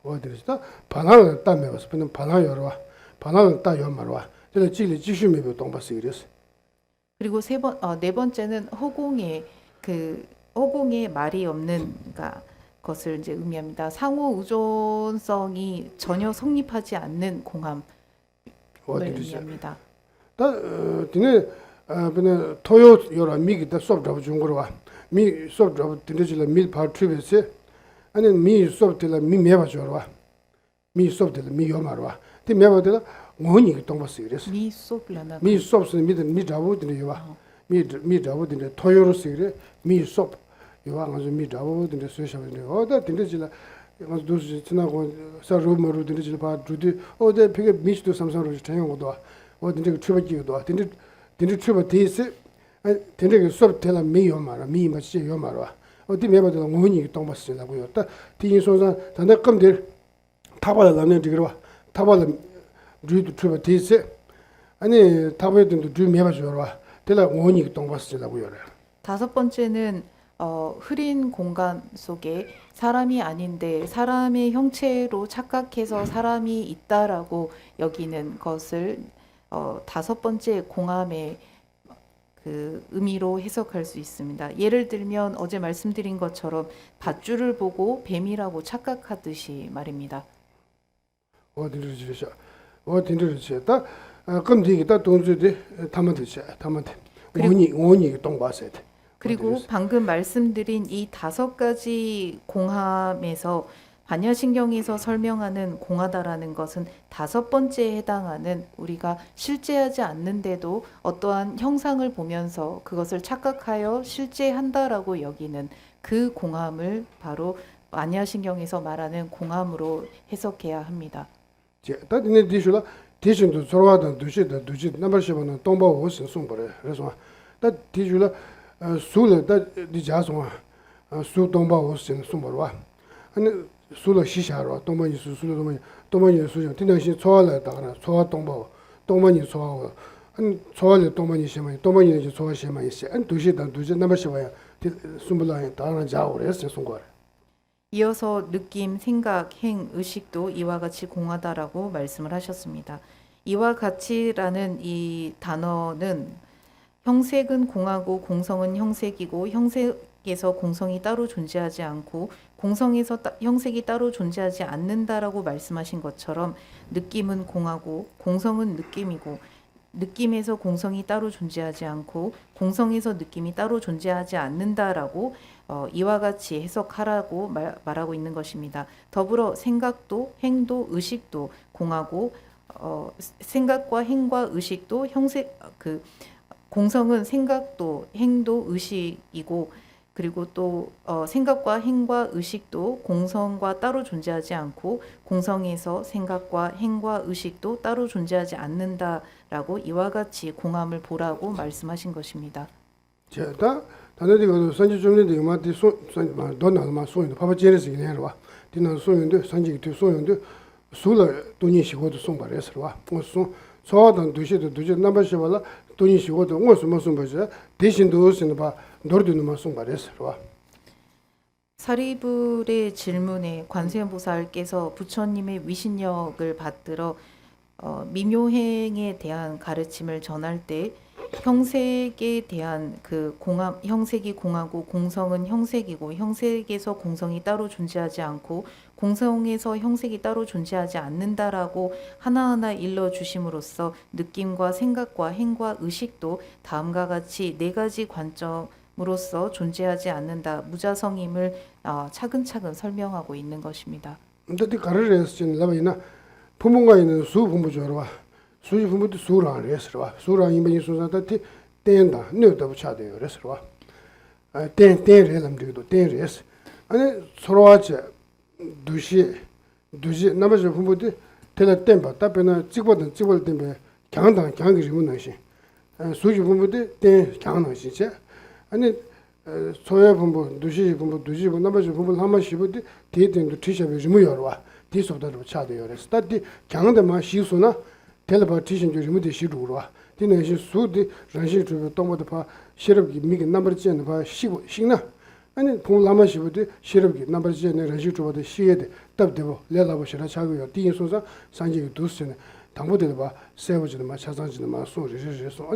어디서 바나나 따 매봐서 근데 바나나 열어 와. 바나나 따 연말 와. 그래서 지금 매봐 동바스 그랬어. 그리고 네 번째는 허공에 말이 없는, 그러니까 것을 이제 의미합니다. 상호 의존성이 전혀 성립하지 않는 공함을 의미합니다. 다 디네 그냥 토요 요라 미기 다 수업 잡아 준 거로 와. 미 수업 잡아 dindir지라 밀 파트리베스 아니 미 수업 들라 미 매봐 줘라 와. 미 수업 들라 미 요마로 와. 디 매봐 들라 뭐니 동바스 이랬어. 미소블라나 미 수업은 미 잡아 드네 와. 미 잡아 드네 토요로 시그레 미 수업 요와 가서 미 잡아 드네 소샤베네. 어다 dindir지라 가서 도스 지나고 사로마로 dindir지라 바 주디 어데 피게 미스도 삼성으로 전용 것도 와. dindir 트레버기도 와. dindir 트레버 데스 dindir 수업 tel라 미 요마라 미 마치 요마로 어디 매버도 뭐니 동바스라고요. 딱 디인소사 단다 검들 타발라는 지그러 타발 주도 트레버 데스 아니 타발도 주 매버죠. tel라 뭐니 동바스라고요. 다섯 번째는 흐린 공간 속에 사람이 아닌데 사람의 형체로 착각해서 사람이 있다라고 여기는 것을 다섯 번째 공함의 그 의미로 해석할 수 있습니다. 예를 들면 어제 말씀드린 것처럼 밧줄을 보고 뱀이라고 착각하듯이 말입니다. dindir지야. 딱 검디기 딱 동주디 담아듯이 담아듯. 뭐니 동바스. 그리고 방금 말씀드린 이 다섯 가지 공함에서 반야신경에서 설명하는 공하다라는 것은 다섯 번째에 해당하는 우리가 실제하지 않는데도 어떠한 형상을 보면서 그것을 착각하여 실제한다라고 여기는 그 공함을 바로 반야신경에서 말하는 공함으로 해석해야 합니다. 다 디네 디슈라 디신도 서로하던 두시 넘버시번은 동바오스 송버래. 그래서 다 디슈라 수를 다 디자송 수 동바오스 송버와. 아니 수로 시샤로 동만이 수로 동만이 수죠. din당신 초월다가 초월 동바 동만이 초월 한 초월 동만이 시면 동만이 이제 초월 시면 있어. 안 두시단 두시 넘버시봐야 숨불라에 다른 자오레스 송거. 이어서 느낌, 생각, 행, 의식도 이와 같이 공하다라고 말씀을 하셨습니다. 이와 같이라는 이 단어는 형색은 공하고 공성은 형색이고 형색에서 공성이 따로 존재하지 않고 공성에서 형색이 따로 존재하지 않는다라고 말씀하신 것처럼 느낌은 공하고 공성은 느낌이고 느낌에서 공성이 따로 존재하지 않고 공성에서 느낌이 따로 존재하지 않는다라고 이와 같이 해석하라고 말하고 있는 것입니다. 더불어 생각도 행도 의식도 공하고 생각과 행과 의식도 공성은 생각도 행도 의식이고 그리고 또 생각과 행과 의식도 공성과 따로 존재하지 않고 공성에서 생각과 행과 의식도 따로 존재하지 않는다라고 이와 같이 공함을 보라고 말씀하신 것입니다. 제가 단어디가 산지 좀는데 마디 돈나마 소인도 파바제르스 이네로와 디나 소인도 산지 소인도 수라 돈이 시고도 송바레스로와 무슨 소하던 두시도 넘버시발라 돈이 시고도 무슨 버자 대신도 쓰는 바 노르드는 송바레스로와 사리불의 질문에 관세음보살께서 부처님의 위신력을 받들어 미묘행에 대한 가르침을 전할 때 형색에 대한 그 공함, 형색이 공하고 공성은 형색이고 형색에서 공성이 따로 존재하지 않고 공성에서 형색이 따로 존재하지 않는다라고 하나하나 일러주심으로써 느낌과 생각과 행과 의식도 다음과 같이 네 가지 관점으로서 존재하지 않는다. 무자성임을 차근차근 설명하고 있는 것입니다. 근데 가르레스진 라바이나 부모가 있는 수 부모죠와 수지 부모도 수랑 레스와 수랑 이메이 수산다티 땡다 뇌도 붙여야 레스와 땡레람들도 땡레스 아니 서로하지 두시 남아서 부모도 대다 땡바 답변은 찍을 때문에 강기 문나시 수지 부모도 땡 강나시 제 아니 소야 부모 두시 부모 남아서 부모 한 번씩도 대등도 티셔베 좀 열와 디소다로 차대요 레스 다디 강한데만 시수나 텔레바티션 조리무데 시루로와 디네시 수디 란시 주베 동모데 파 시럽기 미게 넘버 젠 파 시고 식나 아니 봉라마 시부데 시럽기 넘버 젠 란시 주베데 시에데 답데보 레라보 시라 차고요 디인소사 산지 두스네 당보데 봐 세워지는 마 차상지는 마 소리리리소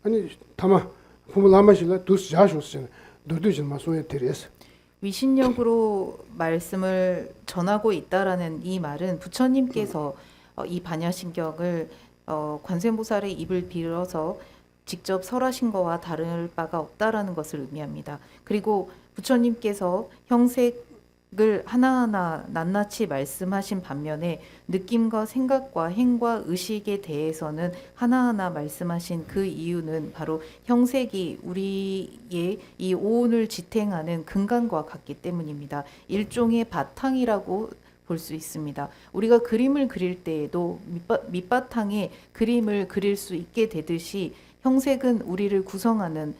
아니 타마 봉라마 시라 두스 자쇼스네 도두진 마 소에 테레스 위신력으로 말씀을 전하고 있다라는 이 말은 부처님께서 이 반야신경을 관세음보살의 입을 빌어서 직접 설하신 거와 다를 바가 없다라는 것을 의미합니다. 그리고 부처님께서 형색을 하나하나 낱낱이 말씀하신 반면에 느낌과 생각과 행과 의식에 대해서는 하나하나 말씀하신 그 이유는 바로 형색이 우리의 이 오온을 지탱하는 근간과 같기 때문입니다. 일종의 바탕이라고 볼 수 있습니다. 우리가 그림을 그릴 때에도 밑바탕에 그림을 그릴 수 있게 되듯이 형색은 우리를 구성하는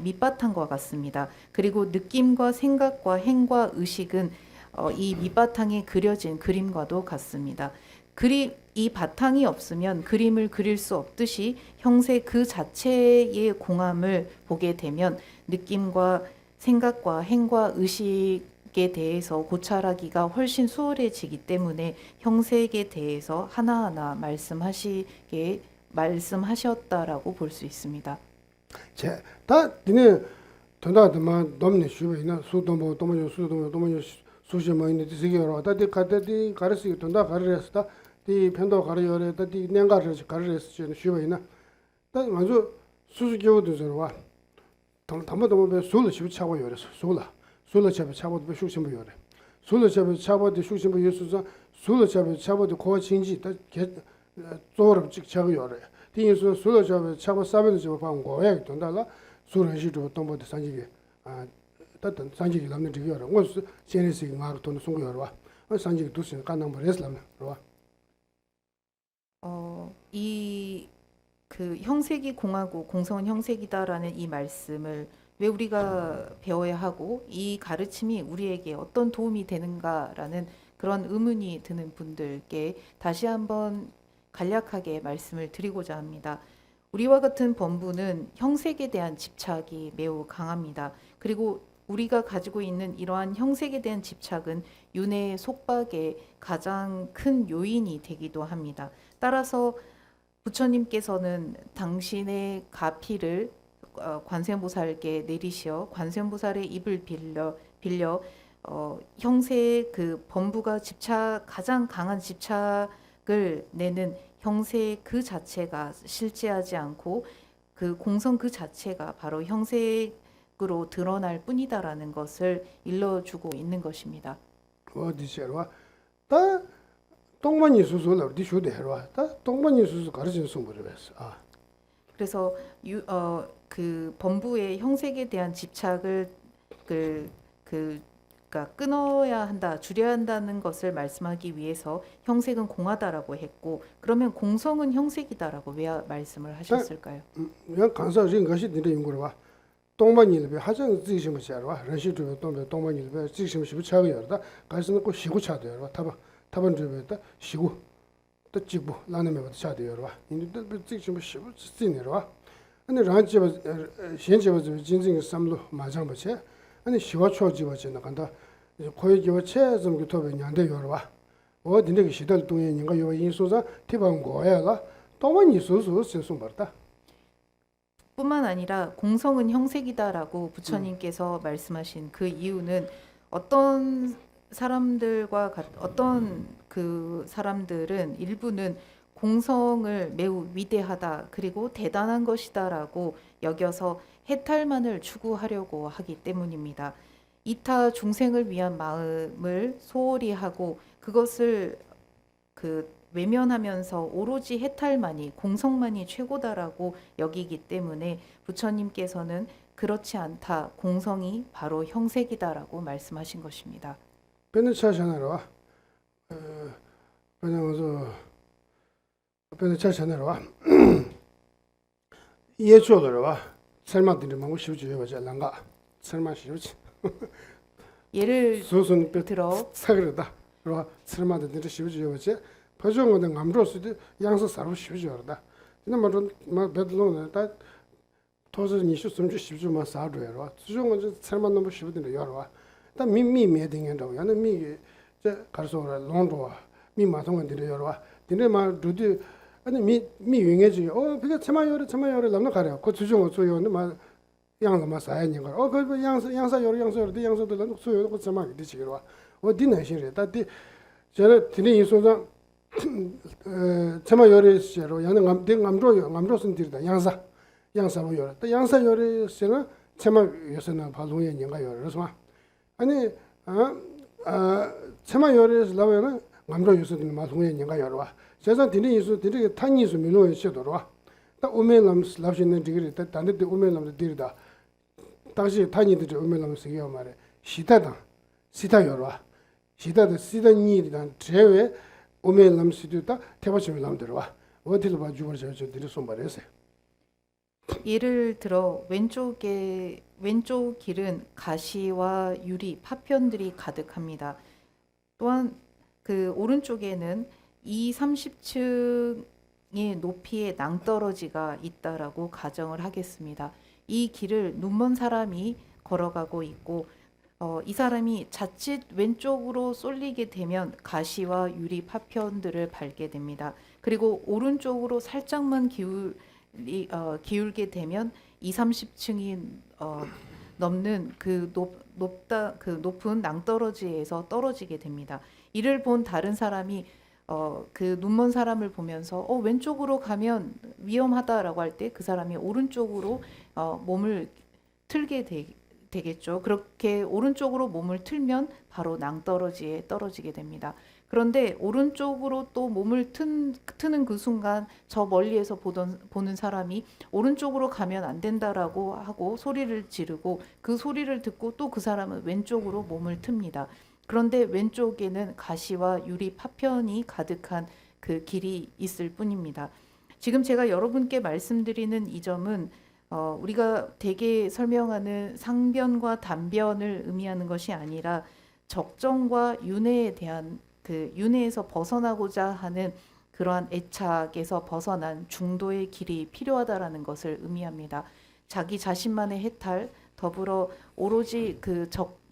밑바탕과 같습니다. 그리고 느낌과 생각과 행과 의식은 이 밑바탕에 그려진 그림과도 같습니다. 이 바탕이 없으면 그림을 그릴 수 없듯이 형색 그 자체의 공함을 보게 되면 느낌과 생각과 행과 의식에 대해서 고찰하기가 훨씬 수월해지기 때문에 형색에 대해서 하나하나 말씀하셨다라고 볼 수 있습니다. 다 니네 돈다드만 넘네 슈베이나 수도모 도모요 수시모 있는 디시기로 다디 카데디 가르시 돈다 가르레스다 디 편도 가르요레 다디 냥가르시 가르레스 슈베이나 다 먼저 수수교도 저와 담담도 술을 씹 차고 요레서 술을 씹 차고 배 슈심부 요레 술을 씹 차고 배 슈심부 예수자 술을 씹 차고 고 진지 다 조럽 직 차고 요레 디인수 술을 씹 차고 사베는 집 방고 왜 돈다라 술을 시도 동보도 산지기 따뜻한 산지기 남는 지기요라 원수 제네시 마르 돈 송고요라 산지기 두신 간당 버레슬람 로와 이 그 형색이 공하고 공성은 형색이다라는 이 말씀을 왜 우리가 배워야 하고 이 가르침이 우리에게 어떤 도움이 되는가라는 그런 의문이 드는 분들께 다시 한번 간략하게 말씀을 드리고자 합니다. 우리와 같은 범부는 형색에 대한 집착이 매우 강합니다. 그리고 우리가 가지고 있는 이러한 형색에 대한 집착은 윤회의 속박의 가장 큰 요인이 되기도 합니다. 따라서 부처님께서는 당신의 가피를 관세음보살께 내리시어 관세음보살의 입을 빌려 형세의 그 범부가 가장 강한 집착을 내는 형세 그 자체가 실제하지 않고 그 공성 그 자체가 바로 형색으로 드러날 뿐이다라는 것을 일러주고 있는 것입니다. 어디셔와 다 동만이 수수를 디슈데 해와 다 동만이 수수 가르친 숨부르스 그래서 그 범부의 형색에 대한 집착을 그러니까 끊어야 한다, 줄여야 한다는 것을 말씀하기 위해서 형색은 공하다라고 했고, 그러면 공성은 형색이다라고 왜 말씀을 하셨을까요? 그냥 간사 링것이 되는 연구로와 동만일배 하장 지심을 차와 러시아도 동만일배 지심을 차고요다 가서는 꼭 시구 차대요 타번 주베다 시구 또 찍고 라는면부터 차대요 인도 지심을 시구 쓰네요 아니 란치바 현재바 진정 삼로 맞아 뭐지 아니 시와 초지바지 나간다 거의 기와체 좀 그토베 냥대요 어디네 시달 동행인가 요 인소자 티방 거야라 동만 이소소 신송 버다 뿐만 아니라 공성은 형색이다라고 부처님께서 말씀하신 그 이유는 어떤 그 사람들은 일부는 공성을 매우 위대하다 그리고 대단한 것이다라고 여겨서 해탈만을 추구하려고 하기 때문입니다. 이타 중생을 위한 마음을 소홀히 하고 그것을 외면하면서 오로지 해탈만이 공성만이 최고다라고 여기기 때문에 부처님께서는 그렇지 않다. 공성이 바로 형색이다라고 말씀하신 것입니다. 배는 차샤나로와 배는 차샤나로와 예초로와 설마들이 뭔가 쉽지 해보자 랑가 설마 쉽지 예를 소선 들어 사그러다 로와 설마들이 쉽지 해보자 표정은 감로스도 양서 사로 쉽지 하다 근데 뭐 배들로는 다 도저히 이슈 좀 쉽지 마 사도요 수정은 설마 너무 쉽던데 여러와 다 미미미에 등한다고 야는 미 저 가르소라 론도와 미마통한데 여러와 근데 막 두디 아니 미 유행해지 그게 참아요를 남는 가려 그 주정은 소요는 막 양사마 사야니가 그 양사 요리 데 양사도 소요 그 자마 되지기로 어디나 시래 다디 저는 드니 이소자 자마 요리시로 야는 감로선 들다 양사 뭐 요리 또 양사 요리시는 자마 요새는 발동에 년가 요리서 아니 자마 요리스 라면은 감로 요새는 발동에 년가 요리와 제가 드니 이소 드리 탄이 이소 밀로 시도로 다 오메람 슬랍신은 디그리 다 단데 오메람 디르다 당시 탄이들 오메람 쓰기가 말해 시다 요라 시다 니리단 제외 오메람 시도다 태바심을 남들어와 어디로 봐 주버 저 드리 손 말했어요. 예를 들어 왼쪽 길은 가시와 유리 파편들이 가득합니다. 또한 그 오른쪽에는 30층의 높이의 낭떠러지가 있다라고 가정을 하겠습니다. 이 길을 눈먼 사람이 걸어가고 있고 이 사람이 자칫 왼쪽으로 쏠리게 되면 가시와 유리 파편들을 밟게 됩니다. 그리고 오른쪽으로 살짝만 기울게 되면 30층이 넘는 그 높은 낭떠러지에서 떨어지게 됩니다. 이를 본 다른 사람이 그 눈먼 사람을 보면서 왼쪽으로 가면 위험하다라고 할 때 그 사람이 오른쪽으로 몸을 틀게 되겠죠. 그렇게 오른쪽으로 몸을 틀면 바로 낭떠러지에 떨어지게 됩니다. 그런데 오른쪽으로 또 몸을 트는 그 순간 저 멀리에서 보는 사람이 오른쪽으로 가면 안 된다라고 하고 소리를 지르고 그 소리를 듣고 또 그 사람은 왼쪽으로 몸을 틉니다. 그런데 왼쪽에는 가시와 유리 파편이 가득한 그 길이 있을 뿐입니다. 지금 제가 여러분께 말씀드리는 이 점은 우리가 대개 설명하는 상변과 단변을 의미하는 것이 아니라 적정과 윤회에 대한 그 윤회에서 벗어나고자 하는 그러한 애착에서 벗어난 중도의 길이 필요하다라는 것을 의미합니다. 자기 자신만의 해탈 더불어 오로지 그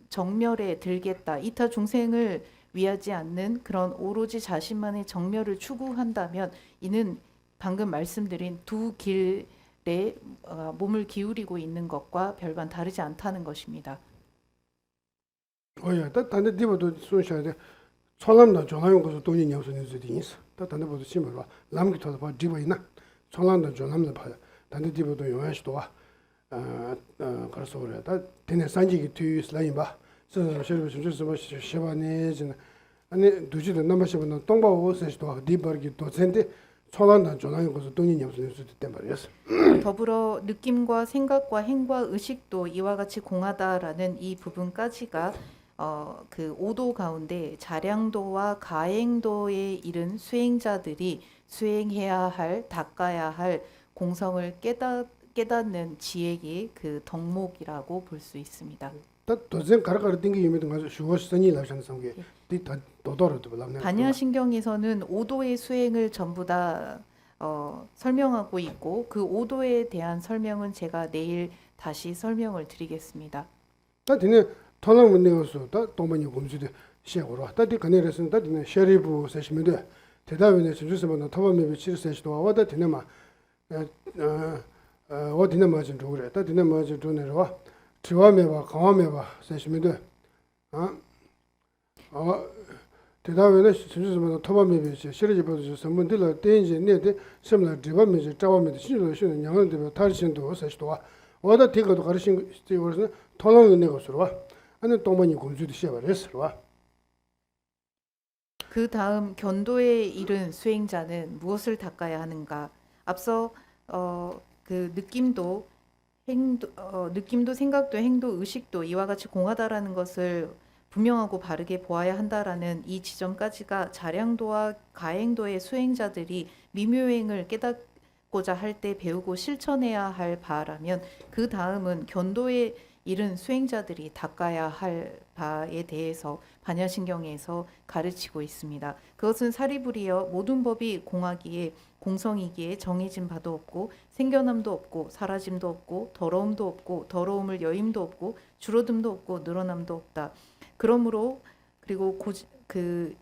정멸에 들겠다. 이타 중생을 위하지 않는 그런 오로지 자신만의 정멸을 추구한다면 이는 방금 말씀드린 두 길에 몸을 기울이고 있는 것과 별반 다르지 않다는 것입니다. 다 단데 디버도 손샤데 초람도 조나용 것도 돈이 녀선이 수도 있어. 다 단데 보도 심어라. 남기 터서 봐 디버이나. 초람도 조남도 봐. 단데 디버도 용해시도 와. 그래서 그래. 다 되네 산지기 뒤슬라인 봐. 저 뭐 시바네 진 아니 두지도 남아시면 동바오 세시도 디버기 도센데 초람도 조나용 것도 돈이 녀선이 수도 있단 말이었어. 더불어 느낌과 생각과 행과 의식도 이와 같이 공하다라는 이 부분까지가 그 오도 가운데 자량도와 가행도에 이른 수행자들이 수행해야 할, 닦아야 할 공성을 깨닫는 지혜의 그 덕목이라고 볼 수 있습니다. 다 도전 가르가르 띵기 유미도 가서 슈거스니 라션 상게 디다 도도르도 불람네. 반야신경에서는 오도의 수행을 전부 다 설명하고 있고 그 오도에 대한 설명은 제가 내일 다시 설명을 드리겠습니다. 다 디네 토랑 문내어서 다 동반이 공주들 시작으로 다디 가네레스는 다 디네 셰리부 세시면데 대다위네 주주스만 토반메 비치를 세시도 와다 디네마 어디네 맞은 그래 다 디네 맞은 돈에와 지와메바 강화메바 세시면데 대다위네 주주스만 토반메 비치 셰리부도 선문들로 땡지 네데 섬라 지와메지 짜와메지 신도시는 양은데 탈신도 세시도 와다 디가도 가르신 스티버스는 토랑 문내어서 와 아니 동반이 공주도 시작을 그 다음 견도에 이른 수행자는 무엇을 닦아야 하는가? 앞서 그 느낌도 생각도 행도 의식도 이와 같이 공하다라는 것을 분명하고 바르게 보아야 한다라는 이 지점까지가 자량도와 가행도의 수행자들이 미묘행을 깨닫고자 할 때 배우고 실천해야 할 바라면 그 다음은 견도에 이른 수행자들이 닦아야 할 바에 대해서 반야신경에서 가르치고 있습니다. 그것은 사리부리여 모든 법이 공하기에 공성이기에 정해진 바도 없고 생겨남도 없고 사라짐도 없고 더러움도 없고 더러움을 여임도 없고 줄어듦도 없고 늘어남도 없다. 그러므로 그리고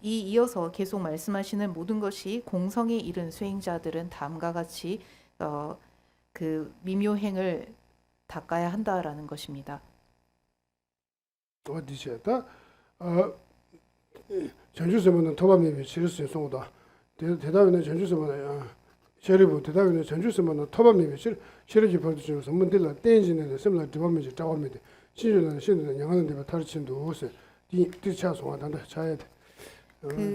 이어서 계속 말씀하시는 모든 것이 공성에 이른 수행자들은 다음과 같이 그 미묘행을 닦아야 한다라는 것입니다. 어디서다 전주서문은 토밤님이 치르스 송다 대답은 전주서문은 셔리부 대답은 전주서문은 토밤님이 치르지 버드면서 문들라 땡진에 semla 디밤이 잡아면 신주는 신주는 양하는 데가 타르친도 옷에 이 차소 한다 차야 돼.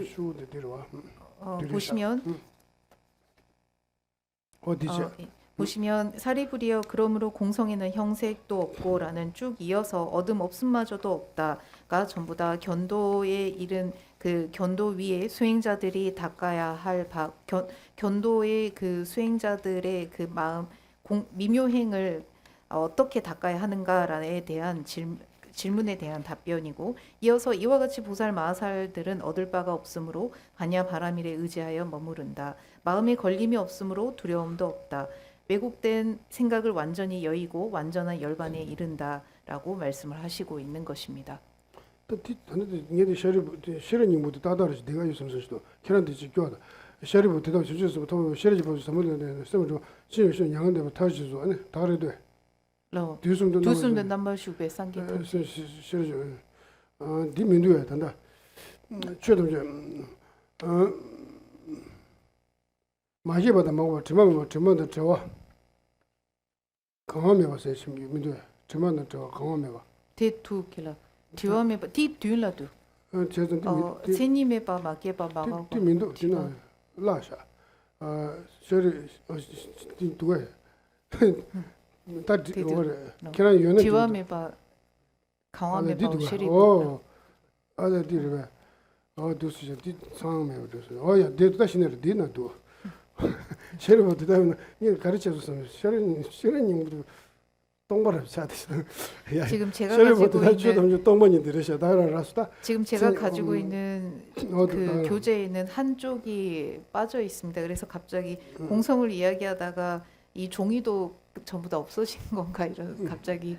슈데 들어와. 보시면 어디서 보시면 사리부리여 그러므로 공성에는 형색도 없고라는 쭉 이어서 얻음 없음마저도 없다가 전부 다 견도에 이른 그 견도 위에 수행자들이 닦아야 할 견도의 그 수행자들의 그 마음 미묘행을 어떻게 닦아야 하는가에 대한 질문에 대한 답변이고 이어서 이와 같이 보살 마하살들은 얻을 바가 없으므로 반야 바라밀에 의지하여 머무른다. 마음에 걸림이 없으므로 두려움도 없다. 왜곡된 생각을 완전히 여의고 완전한 열반에 이른다라고 말씀을 하시고 있는 것입니다. 또 얘들 셔리님 모두 다다르지 내가 있으면서도 걔한테 지켜다. 셔리부 대답 주셔서 또 셔리지 보고 선물을 쓰면 신신 양한 데가 타지도 아니 다르대. 두숨도 남발슈베 상계 셔리지 디민도야 단다. 최도 좀 마지막에 먹어 저만도 저와 강함에 와서 민도야 저만도 저 강함에 와. 대투킬라 뒤와메 디 듄라도 세님에 바 마게 바 마가 민도 지나 라샤 셔리 두에 다디 오래 그냥 연애 뒤와메 바 강화메 바 쉐리 아다 디르베 두스지 디 상메 두스 어야 데도 다시네 디나도 셔리부 되다면 이 가르쳐 줬으면 셔리님 똥바람 차듯이 지금 제가 가지고 있는 똥바니 들으셔 다라라스다 지금 제가 가지고 있는 그 교재에는 한쪽이 빠져 있습니다. 그래서 갑자기 공성을 이야기하다가 이 종이도 전부 다 없어진 건가 이런 갑자기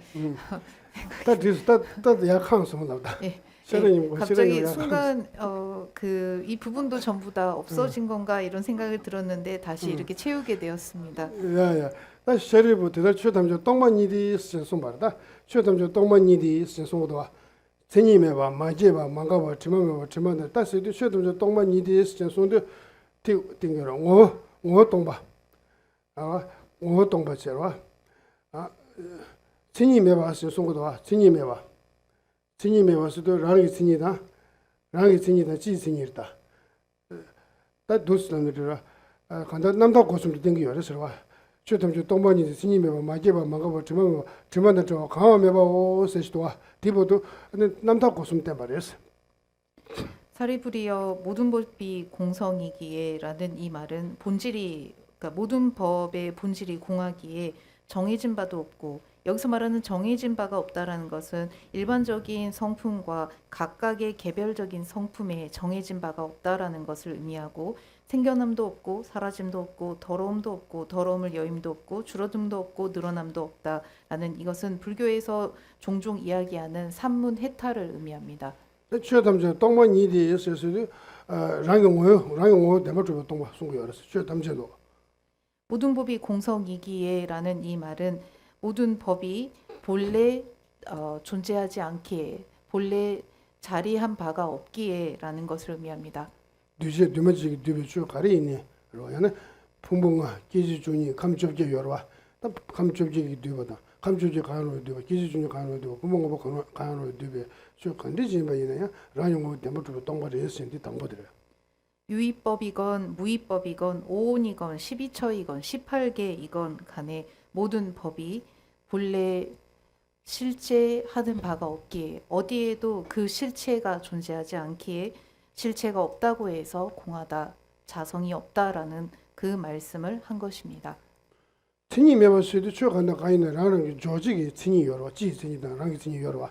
다 약한 소문 나다. 갑자기 순간 그 이 부분도 전부 다 없어진 건가 이런 생각을 들었는데 다시 이렇게 채우게 되었습니다. 야야. 나 셔리부 대달 최담조 똥만이디 선송바다. 최담조 똥만이디 선송도와 세님에 봐 마제바 망가바 지마메 지마데 다시도 최담조 똥만이디 선송도 띵거로 오 똥바. 오 똥바처럼 세님에 봐 선송도와 세님에 봐. 세님에 와서도 라기 세니다. 라기 세니다 지 세니다. 다 도스람들아 간다 남다 고슴도 땡겨 그래서 와. 최담주 동반이 스님의 마제바 망가버 지만다 저 강화메바 오세시도와 디보도 남다 고슴 때 말이었어. 사리부리여 모든 법이 공성이기에라는 이 말은 본질이 그러니까 모든 법의 본질이 공하기에 정해진 바도 없고 여기서 말하는 정해진 바가 없다라는 것은 일반적인 성품과 각각의 개별적인 성품에 정해진 바가 없다라는 것을 의미하고 생겨남도 없고 사라짐도 없고 더러움도 없고 더러움을 여임도 없고 줄어듦도 없고 늘어남도 없다라는 이것은 불교에서 종종 이야기하는 삼문해탈을 의미합니다. 최담주 동반 일이 있어서도 랑용오 대마주로 동반 송고열었어. 최담주도 모든 법이 공성이기에라는 이 말은 모든 법이 본래 존재하지 않기에 본래 자리한 바가 없기에라는 것을 의미합니다. 뒤에 뒤마지기 뒤에 쭉 가리니 로야는 풍봉아 기지중이 감접게 열와 감접게 뒤보다 감접게 가는 뒤에 기지중이 가는 뒤에 풍봉아 가는 뒤에 쭉 건드지 바이네요. 라용오 대마주로 동반을 했으니 당보들어요. 유의법이건 무의법이건 오온이건 12처이건 18개이건 간에 모든 법이 본래 실체하는 바가 없기에 어디에도 그 실체가 존재하지 않기에 실체가 없다고 해서 공하다, 자성이 없다라는 그 말씀을 한 것입니다. 진이 매버스도 추가한다 가이네 라는 조직이 진이 열어 지진이다 라는 진이 열어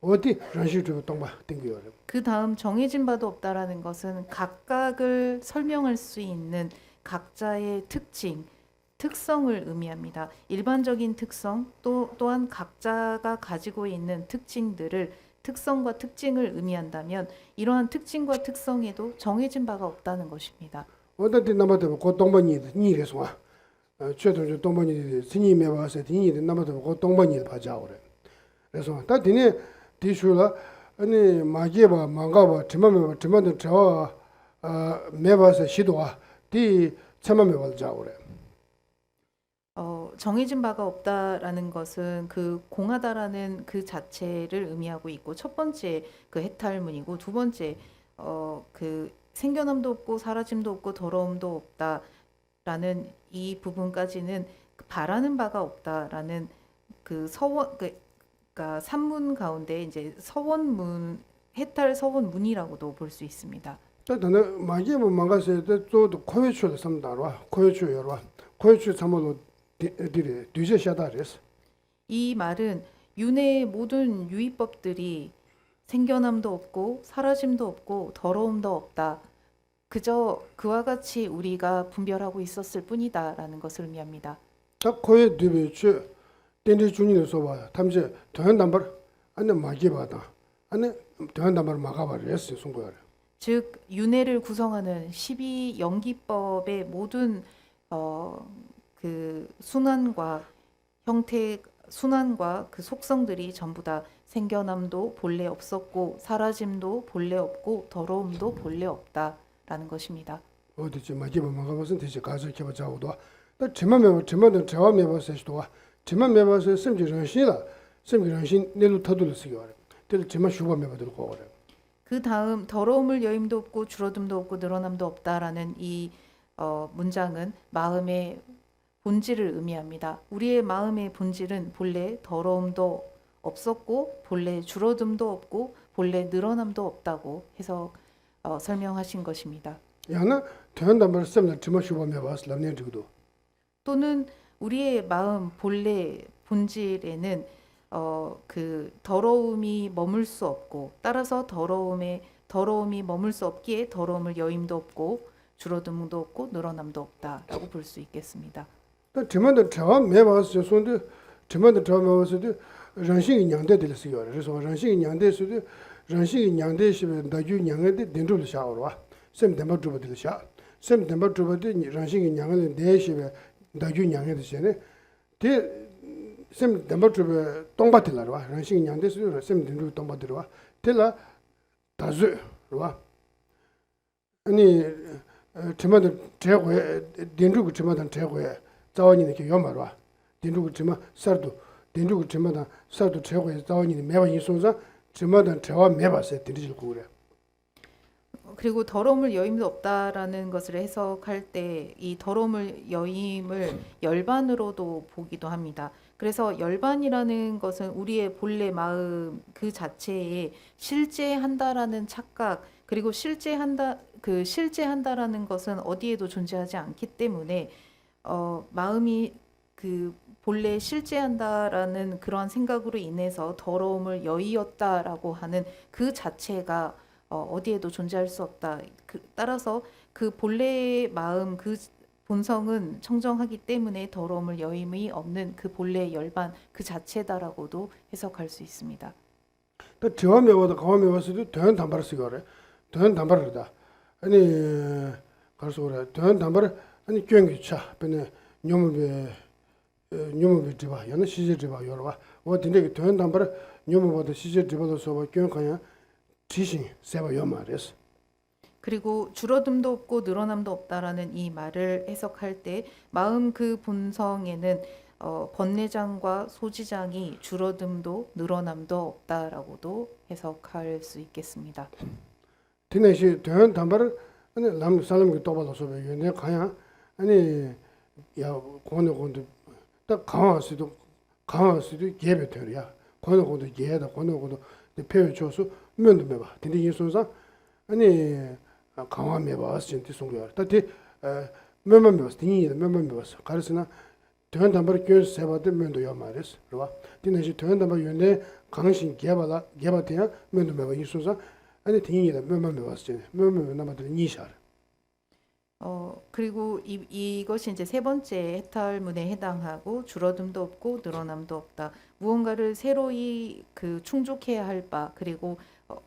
어디 란시도 동바 땡겨요. 그 다음 정해진 바도 없다라는 것은 각각을 설명할 수 있는 각자의 특성을 의미합니다. 일반적인 특성 또한 각자가 가지고 있는 특성과 특징을 의미한다면 이러한 특징과 특성에도 정해진 바가 없다는 것입니다. 어디 남아도 그 동반이 니래서 최도 동반이 신이 매봐서 din이 남아도 그 동반이 봐자 그래. 그래서 다 din이 디슈라 아니 마게바 망가바 지마도 저 매봐서 시도와 디 참아매 벌자 그래. 정해진 바가 없다라는 것은 그 공하다라는 그 자체를 의미하고 있고 첫 번째 그 해탈문이고 두 번째 그 생겨남도 없고 사라짐도 없고 더러움도 없다라는 이 부분까지는 그 바라는 바가 없다라는 그 서원 그러니까 산문 가운데 이제 서원문 해탈 서원문이라고도 볼 수 있습니다. 일단은 마게바 망가서 또 코요추를 삼다와 코요추 여러 코요추 참으로 디리 뒤제샤다레스. 이 말은 윤회의 모든 유의법들이 생겨남도 없고 사라짐도 없고 더러움도 없다. 그저 그와 같이 우리가 분별하고 있었을 뿐이다라는 것을 의미합니다. 딱 코에 뒤비추 덴디 중인에서 봐. 탐제 더한 담발 안에 마게바다. 안에 더한 담발 막아버렸어 송고야. 즉 윤회를 구성하는 12연기법의 모든 그 순환과 형태 순환과 그 속성들이 전부 다 생겨남도 본래 없었고 사라짐도 본래 없고 더러움도 본래 없다라는 것입니다. 어디지 마게바 막아봐서 대체 가서 개바 자고도. 나 제만 저와 매봐서 시도와. 제만 매봐서 심지 정신이다. 심지 정신 내로 터들을 쓰기 그래. 들 제만 슈바 매봐들 거 그래. 그 다음 더러움을 여임도 없고 줄어듦도 없고 늘어남도 없다라는 이 문장은 마음의 본질을 의미합니다. 우리의 마음의 본질은 본래 더러움도 없었고 본래 줄어듦도 없고 본래 늘어남도 없다고 해서 설명하신 것입니다. 야나 더한 담발 셈나 제만 슈바 매봐서 남는 지도. 또는 우리의 마음 본래 본질에는 그 더러움이 머물 수 없고 따라서 더러움이 머물 수 없기에 더러움을 여임도 없고 줄어듦도 없고 늘어남도 없다라고 볼 수 있겠습니다. 또 제만도 저와 매봐서 손도 제만도 저와 매봐서도 정신이 냥대들 쓰여. 그래서 정신이 냥대서도 정신이 냥대시에 나주 냥대 된줄 샤워와. 셈 담바 주버들 샤. 셈 담바 주버들 정신이 냥을 내시에 나주 냥에 되시네. 셈 담바 주버 동바들라와. 정신이 냥대서 셈 된줄 동바들와. tel라 다즈와. 아니 제만도 제고에 된줄 제만도 제고에 자원이 이렇게 요말와. 된줄 제만 살도 된줄 제만도 살도 제고에 자원이 매번 있어서 제만도 제와 매봐서 드리질 그래. 그리고 더러움을 여임도 없다라는 것을 해석할 때 이 더러움을 여임을 열반으로도 보기도 합니다. 그래서 열반이라는 것은 우리의 본래 마음 그 자체에 실제한다라는 착각 그리고 실제한다라는 것은 어디에도 존재하지 않기 때문에 마음이 그 본래 실제한다라는 그러한 생각으로 인해서 더러움을 여의었다라고 하는 그 자체가 어디에도 존재할 수 없다. 따라서 그 본래의 마음 그 본성은 청정하기 때문에 더러움을 여임이 없는 그 본래의 열반 그 자체다라고도 해석할 수 있습니다. 또 저와 매봐도 가와 매봐서도 더한 담발을 쓰고 그래. 더한 담발을다. 아니 가서 그래. 더한 담발을 아니 교행기차 변에 녀무베 지바 연의 시제 지바 여러와. 어딘데 더한 담발을 녀무보다 시제 지바도 써봐 교행가야 지신 세바 요마레스. 그리고 줄어듦도 없고 늘어남도 없다라는 이 말을 해석할 때 마음 그 본성에는 번뇌장과 소지장이 줄어듦도 늘어남도 없다라고도 해석할 수 있겠습니다. 디네시 더한 담발을 아니 남 사람이 또발어서 왜 가야 아니 야 고노고도 딱 강화수도 예배 되려. 고노고도 예다 고노고도 배워 줘서 면도 매봐. 근데 예수사 아니 강화 매봐 진짜 송거야. 다티 면만 매봐. din이 면만 매봐. 가르스나 더한 담발 교수 세바데 면도 요 말이스. 그러봐. din이 더한 담발 연대 강신 개바돼야 면도 매봐. 예수사 아니 din이 면만 매봐. 진짜 면만 남아들 니샤. 그리고 이것이 이제 세 번째 해탈문에 해당하고 줄어듦도 없고 늘어남도 없다. 무언가를 새로이 그 충족해야 할 바 그리고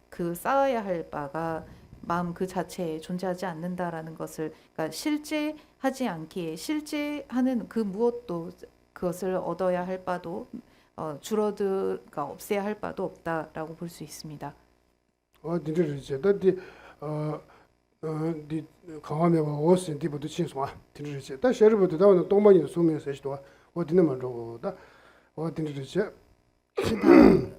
그 쌓아야 할 바가 마음 그 자체에 존재하지 않는다라는 것을 그러니까 실제하지 않기에 실제하는 그 무엇도 그것을 얻어야 할 바도 줄어들까 없애야 할 바도 없다라고 볼 수 있습니다. 딘저르지 다디 디 강화매와 오스 디부터 친소아 딘저르지 다 셔르부터 다는 동반이 소면서 시도와 어디는 말로다 딘저르지 그다음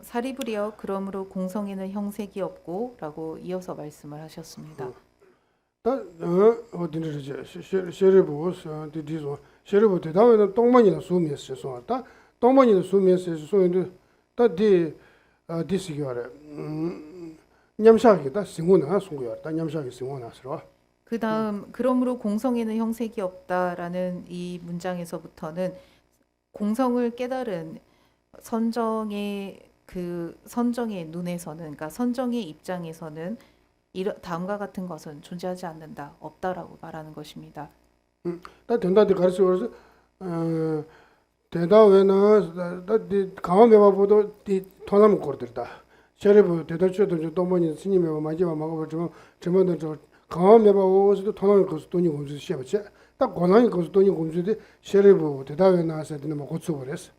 사리브리어 그러므로 공성에는 형색이 없고라고 이어서 말씀을 하셨습니다. 다 딘저르지 셔르부스 디디소 셔르부터 다는 동반이 소면서 소다 동반이 소면서 소인데 다디 디시기어래 냠샤기다 싱고나 송고였다 냠샤기 싱고나스로 그다음 그러므로 공성에는 형색이 없다라는 이 문장에서부터는 공성을 깨달은 선정의 눈에서는 그러니까 선정의 입장에서는 다음과 같은 것은 존재하지 않는다, 없다라고 말하는 것입니다. 다 된다디 가르쳐서 대다외나 다디 강화매와보도 디 토나무 거들다 셔르부 대다주도 좀 동반이 스님의 마지막 막아버지만 저만도 저 강화매와 오서도 토나무 거스 돈이 공주 시합치 딱 권한이 거스 돈이 공주데 셔르부 대다외 나서 되는 뭐 고쳐버렸어.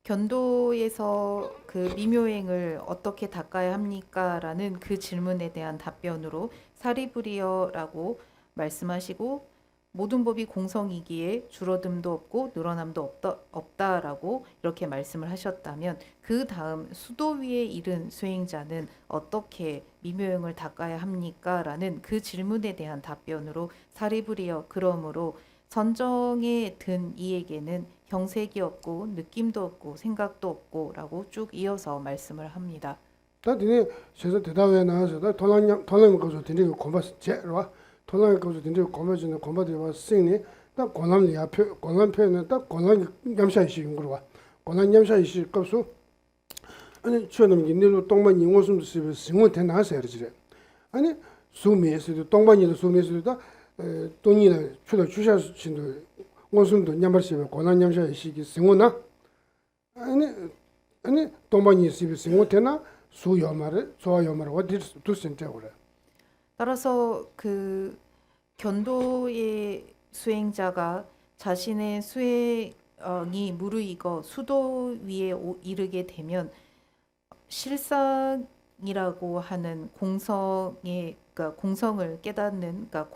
견도에서 그 미묘행을 어떻게 닦아야 합니까?라는 그 질문에 대한 답변으로 사리브리어라고 말씀하시고 모든 법이 공성이기에 줄어듦도 없고 늘어남도 없다라고 이렇게 말씀을 하셨다면 그 다음 수도 위에 이른 수행자는 어떻게 미묘행을 닦아야 합니까?라는 그 질문에 대한 답변으로 사리브리어 그러므로 선정에 든 이에게는 형색이 없고 느낌도 없고 생각도 없고라고 쭉 이어서 말씀을 합니다. 다 디네 셔서 대다외 나서 다 토나무 거서 딘데 공부스 제로 토나무 거서 딘데 공부지는 공부들 와 싱니 다 권한 야표 권한 표현은 딱 권한 냠샤이시 용거와 권한 냠샤이시 값수 아니 처럼 인내로 동반 인원숨도 쓰고 싱원 되나서 그러지 아니 수미에서도 동반이도 수미에서도 돈이나 주로 주샤신도 원숨도 냠바시면 권한 냠샤이시 싱원나 아니 동반이 쓰고 싱원 되나 수요말을 소요말을 어디 두신테 그래. 따라서 그 견도의 수행자가 자신의 수행이 무르익어 수도 위에 이르게 되면 실상이라고 하는 그러니까 공성을 깨닫는 그러니까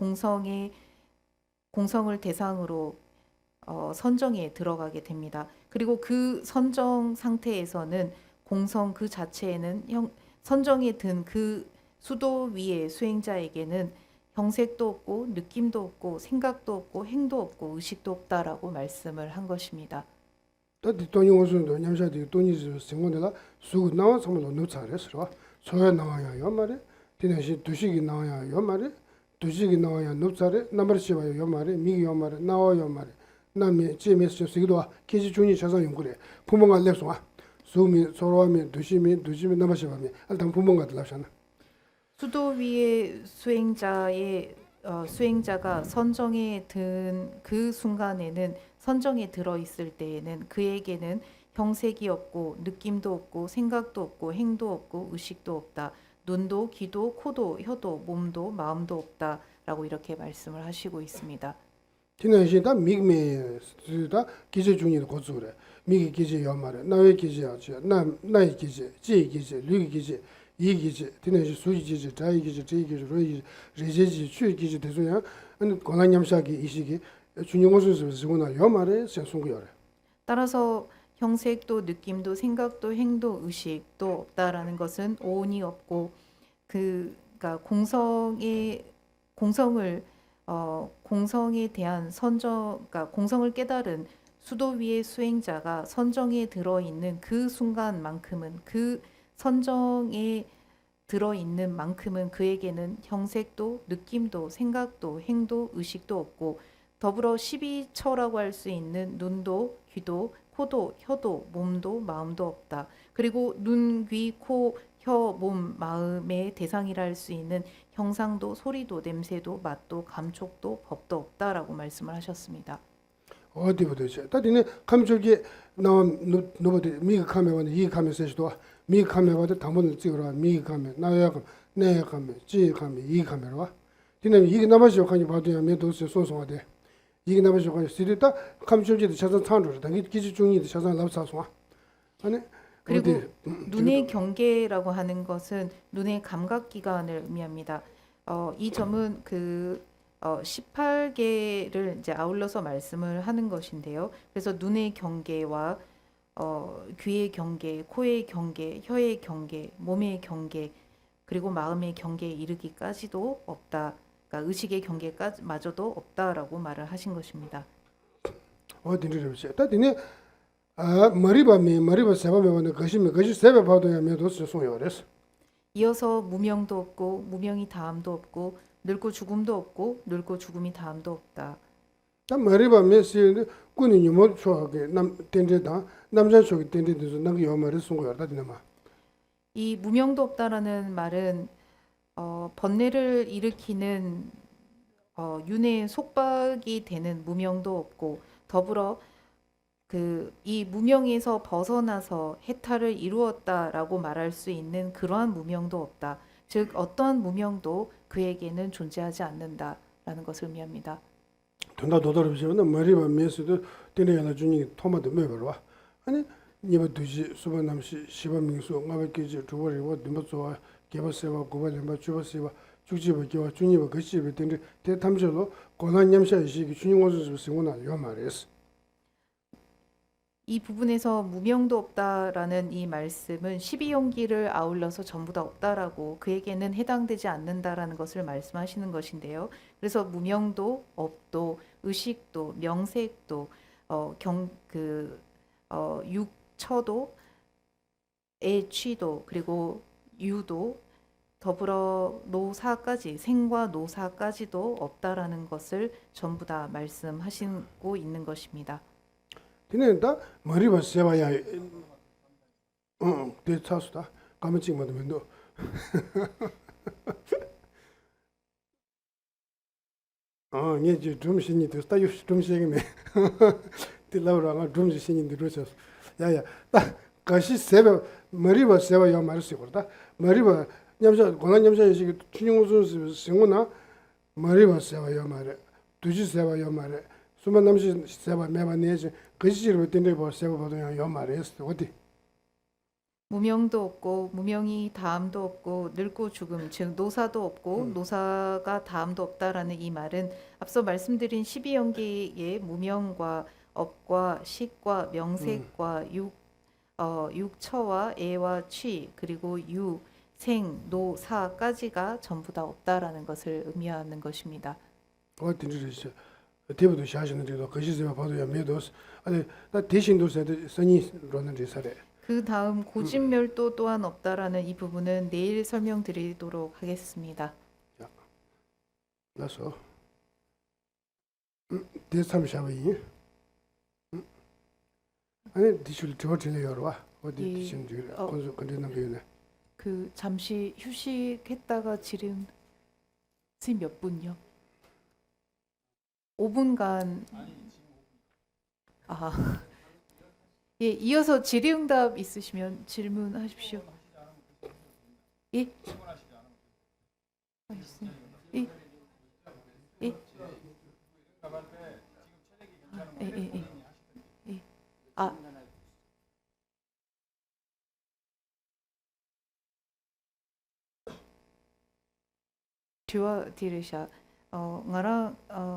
공성을 대상으로 선정에 들어가게 됩니다. 그리고 그 선정 상태에서는 공성 그 자체에는 선정에 든 그 수도 위의 수행자에게는 형색도 없고 느낌도 없고 생각도 없고 행도 없고 의식도 없다라고 말씀을 한 것입니다. 다디 돈이 원숨도 냠샤디 돈이 싱원데라 수 나와서 뭐 놓자래서 소야 나와야 요 말에 디네시 두식이 나와야 요 말에 두식이 나와야 놓자래 남버시와요 요 말에 미기 요 말에 나와요 말에 남이 제메스 쓰기도 기지 중이 자산 연구래 부모가 lep송아 수미 서로하면 두심이 남아시면 일단 부모가 들라잖아. 수도 위의 수행자가 선정에 든 그 순간에는 선정에 들어 있을 때에는 그에게는 형색이 없고 느낌도 없고 생각도 없고 행도 없고 의식도 없다. 눈도 귀도 코도 혀도 몸도 마음도 없다라고 이렇게 말씀을 하시고 있습니다. 지난시다 미그메스다 기재 중이도 고수 그래. 미기 기재 요 말에 나의 기재야지. 나의 기재, 지 기재, 류 기재, 이 기재. 지난시 수지 기재, 자이 기재, 제 기재, 로이 제제지 추 기재 대소야. 아니 권한냠사기 이 시기 중용고수에서 쓰고나 요 말에 생송거래. 따라서 형색도 느낌도 생각도 행도 의식도 없다라는 것은 오온이 없고 그러니까 공성에 대한 그러니까 공성을 깨달은 수도 위의 수행자가 선정에 들어 있는 그 순간만큼은 그 선정에 들어 있는 만큼은 그에게는 형색도 느낌도 생각도 행도 의식도 없고 더불어 12처라고 할 수 있는 눈도 귀도 코도 혀도 몸도 마음도 없다. 그리고 눈, 귀, 코, 혀, 몸, 마음의 대상이라 할 수 있는 형상도 소리도 냄새도 맛도 감촉도 법도 없다라고 말씀을 하셨습니다. 어디부터 저 다디네 감쪽이 나와 노버디 미기 카메라는 이 카메라 세시도 미기 카메라도 담보를 찍으러 미기 카메라 나야 네 가면 지 가면 이 가면와 디는 이게 남아서 가니 봐도야 매도스 소송하대 이게 남아서 가니 시리다 감출지도 찾아 탄로다 당기 기지 중이도 찾아 납사송 아니 그리고 어디 눈의 경계라고 하는 것은 눈의 감각 기관을 의미합니다. 이 점은 18개를 이제 아울러서 말씀을 하는 것인데요. 그래서 눈의 경계와 귀의 경계, 코의 경계, 혀의 경계, 몸의 경계, 그리고 마음의 경계에 이르기까지도 없다. 그러니까 의식의 경계까지마저도 없다라고 말을 하신 것입니다. 어디를 보세요. 따디네 머리바 세바메는 것이 세바 봐도야 매도스 소용이랬어. 이어서 무명도 없고 무명이 다함도 없고 늙고 죽음도 없고 늙고 죽음이 다함도 없다. 딱 머리바 메시는 군이 뭐 좋아하게 남 텐데다 남자 쪽이 텐데도 나가 요 말을 쓴 거야. 따디네마. 이 무명도 없다라는 말은 번뇌를 일으키는 윤회의 속박이 되는 무명도 없고 더불어 이 무명에서 벗어나서 해탈을 이루었다라고 말할 수 있는 그러한 무명도 없다. 즉 어떠한 무명도 그에게는 존재하지 않는다라는 것을 의미합니다. 돈다 도더럽지만 머리바 메시도 텐데야나 주니 토마도 매버와. 아니 니바 두지 수반 남시 시바 민수 nga베케지 두버리고 dimbaso 개버세와 고발렘바 주버세와 죽지버기와 주니바 것이베 텐데 대탐절로 고난 냠샤이시 주님원수 생고나 요 말이었어. 이 부분에서 무명도 없다라는 이 말씀은 12용기를 아울러서 전부 다 없다라고 그에게는 해당되지 않는다라는 것을 말씀하시는 것인데요. 그래서 무명도 없도 의식도 명색도 육처도 애취도 그리고 유도 더불어 노사까지 생과 노사까지도 없다라는 것을 전부 다 말씀하시고 있는 것입니다. 디네다 머리바 세바야 대차수다 까매찍 맞으면도 이제 좀 신이 됐다 요 좀 세게네 딜라우라가 좀 신이 들어서 야야 딱 가시 세바 머리바 세바야 말수 있거든 머리바 냠자 고난 냠자시 춘용수 생고나 머리바 세바야 말에 두지 세바야 말에 수만 남시 세바 매번 내지 그시를 때문에 뭐 세바 받으면 요 말이었어 어디 무명도 없고 무명이 다함도 없고 늙고 죽음 즉 노사도 없고 노사가 다함도 없다라는 이 말은 앞서 말씀드린 12연계의 무명과 업과 식과 명색과 육처와 애와 취 그리고 유, 생, 노, 사까지가 전부 다 없다라는 것을 의미하는 것입니다. 어디 들으시죠 대부도 하시는데도 그시세바 받으야 매도스 아니 나 대신도 선이로는 데서래 그 다음 고진멸도 또한 없다라는 이 부분은 내일 설명드리도록 하겠습니다. 나서 대삼샤바이 아니 디실 저틀려요 와 어디 예, 디신들 건수 건드는 거네 잠시 휴식했다가 지름 몇 분요? 5분간 예, 이어서 질의응답 있으시면 질문하십시오. 예? 알겠습니다. 예? 예? 예. 뒤와 뒤르샤 nga랑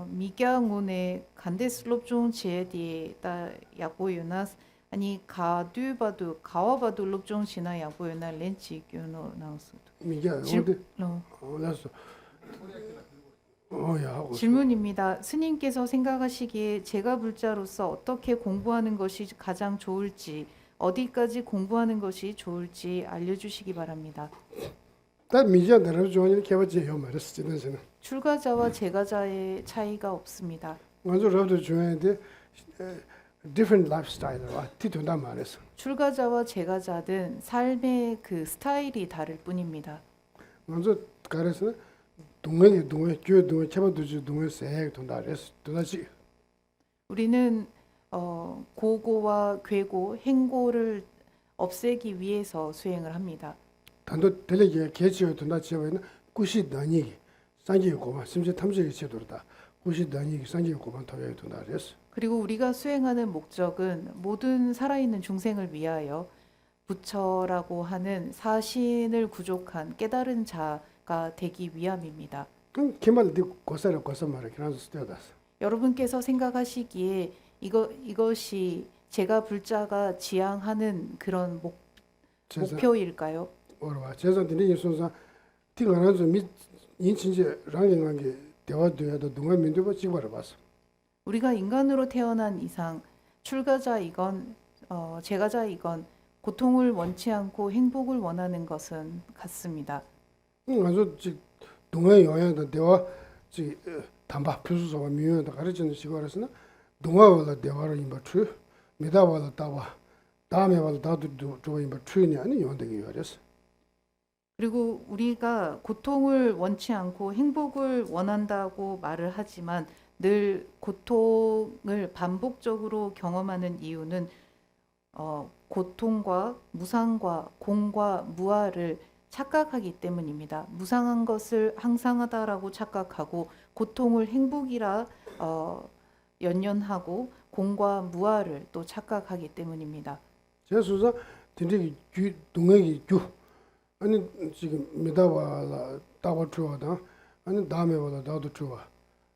미경운의 간데슬롭종 제디에 따 야고요나스 아니 가뒤바도 가와바도 롭종 지나 야고요나 렌치 교노 나우스 이게 어디 나서 야 질문입니다. 스님께서 생각하시기에 제가 불자로서 어떻게 공부하는 것이 가장 좋을지 어디까지 공부하는 것이 좋을지 알려주시기 바랍니다. 다 미자들을 좋아하는 개발지요 말했어 지난주는 출가자와 제가자의 차이가 없습니다. 먼저 저도 좋아하는데 different lifestyle와 티도나 말했어 출가자와 제가자든 삶의 그 스타일이 다를 뿐입니다. 먼저 가르쳐서 동네 교회 동네 차바도지 동네 세 돈다 그랬어 도다지 우리는 고고와 괴고 행고를 없애기 위해서 수행을 합니다. 단도 델레게 개치어도 나 지어는 구시 다니기 상기 고만 심지 탐지기 제도다. 구시 다니기 상기 고만 더해도 나랬어. 그리고 우리가 수행하는 목적은 모든 살아있는 중생을 위하여 부처라고 하는 사신을 구족한 깨달은 자가 되기 위함입니다. 그럼 개말 네 고사를 고사 말에 그런 스테다스. 여러분께서 생각하시기에 이것이 제가 불자가 지향하는 그런 목표일까요? 어라 제자들이 인선사 티가나서 미 인친제 랑행한 게 대화도야도 동안 민도가 지고를 봤어. 우리가 인간으로 태어난 이상 출가자이건 재가자이건 고통을 원치 않고 행복을 원하는 것은 같습니다. 아주 지 동안 영향도 대화 지 담바 표수서와 미용도 가르치는 시골에서는 동화와 대화를 임바추 미다와 다와 다음에 와도 다도 저 임바추니 아니 용되게 요랬어. 그리고 우리가 고통을 원치 않고 행복을 원한다고 말을 하지만 늘 고통을 반복적으로 경험하는 이유는 고통과 무상과 공과 무아를 착각하기 때문입니다. 무상한 것을 항상하다라고 착각하고 고통을 행복이라 연연하고 공과 무아를 또 착각하기 때문입니다. 제수사 진짜 동행이 주 아니 지금 미다와 다와 주어다 아니 다음에 와도 나도 주어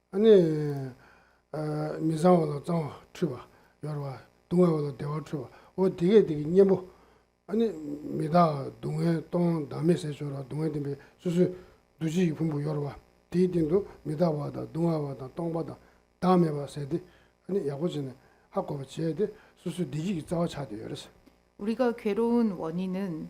아니 미사와도 좀 주어 여러와 동행와도 대화 주어 되게 녀뭐 아니 미다 동해 동 다음에 세줘라 동해 되면 수수 두지 분부 여러와 디딘도 미다와다 동화와다 동바다 다음에 와서 돼 아니 야고지는 하고 지야돼 수수 디지 자와 차대 여러서 우리가 괴로운 원인은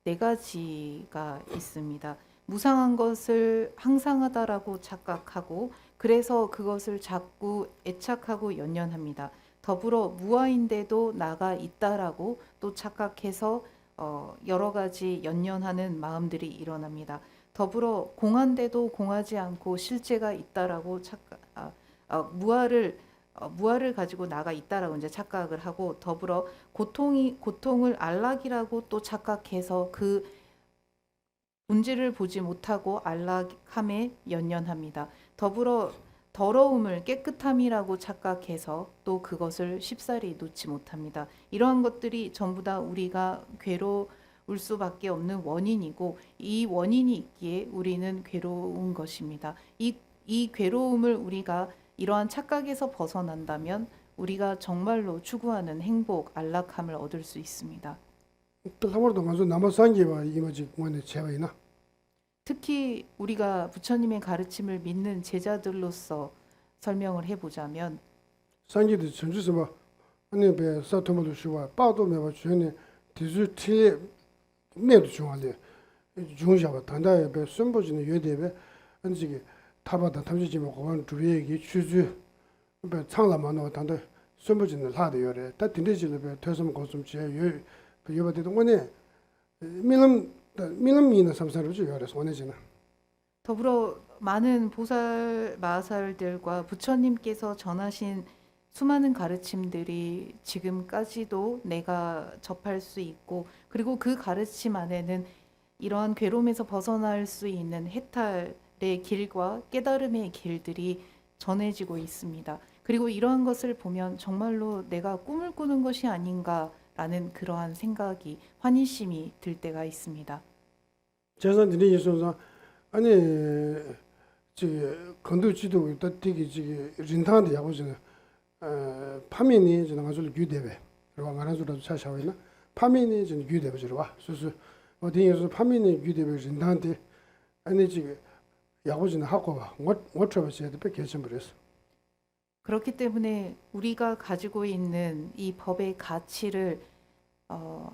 네 가지가 있습니다. 무상한 것을 항상하다라고 착각하고 그래서 그것을 자꾸 애착하고 연연합니다. 더불어 무아인데도 나가 있다라고 또 착각해서 여러 가지 연연하는 마음들이 일어납니다. 더불어 공한데도 공하지 않고 실제가 있다라고 무아를 가지고 나가 있다라고 이제 착각을 하고 더불어 고통을 안락이라고 또 착각해서 그 본질을 보지 못하고 안락함에 연연합니다. 더불어 더러움을 깨끗함이라고 착각해서 또 그것을 쉽사리 놓지 못합니다. 이러한 것들이 전부 다 우리가 괴로울 수밖에 없는 원인이고 이 원인이 있기에 우리는 괴로운 것입니다. 이 괴로움을 우리가 이러한 착각에서 벗어난다면 우리가 정말로 추구하는 행복, 안락함을 얻을 수 있습니다. 또 한번도 가서 남아산지와 이마지 원에 제외나 특히 우리가 부처님의 가르침을 믿는 제자들로서 설명을 해보자면 산지도 전주서 뭐 아니 배 사토모도 쉬와 빠도 매바 주연에 디주티 매도 중앙에 중샤와 단다에 배 선보지는 여대배 안지게 타바다 탐지지면 고만 주의기 취주 배 창라만도 단다 선보지는 하도 요래 다 딘데지를 배 퇴섬 고좀 지에 요 여바데도 원에 민음미는 삼사를 요래서 원해지나 더불어 많은 보살 마살들과 부처님께서 전하신 수많은 가르침들이 지금까지도 내가 접할 수 있고 그리고 그 가르침 안에는 이러한 괴로움에서 벗어날 수 있는 해탈의 길과 깨달음의 길들이 전해지고 있습니다. 그리고 이러한 것을 보면 정말로 내가 꿈을 꾸는 것이 아닌가라는 그러한 생각이 환희심이 들 때가 있습니다. 재산들이 있어서 아니 지 건도지도 있다 되게 지 린탄데 야고지는 파민이 저는 아주 규대배 그리고 안아주라도 차샤와이나 파민이 저는 규대배 저와 수수 어디에서 파민이 규대배 린탄데 아니 지 야고지는 하고 뭐 트러블스에도 백해션 버렸어. 그렇기 때문에 우리가 가지고 있는 이 법의 가치를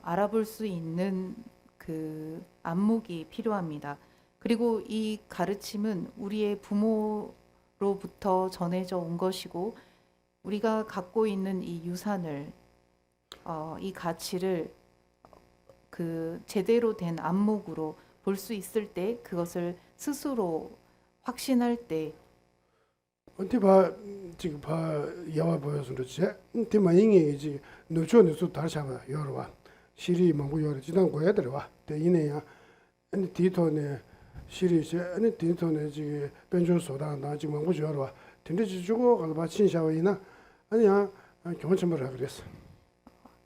알아볼 수 있는 그 안목이 필요합니다. 그리고 이 가르침은 우리의 부모로부터 전해져 온 것이고 우리가 갖고 있는 이 유산을 이 가치를 그 제대로 된 안목으로 볼 수 있을 때 그것을 스스로 확신할 때 어디 봐 지금 봐 야와 보여서 그렇지. 대만인이 지금 노초는 또 다시 한번 열어봐. 시리 먹고 열어 지난 거야 들어와. 대인이야 아니 디토네 시리즈 아니 디토네 지금 변조 소다나 지금 뭐 저러 근데 주고 가봐 친샤위나 아니야 경험을 그랬어.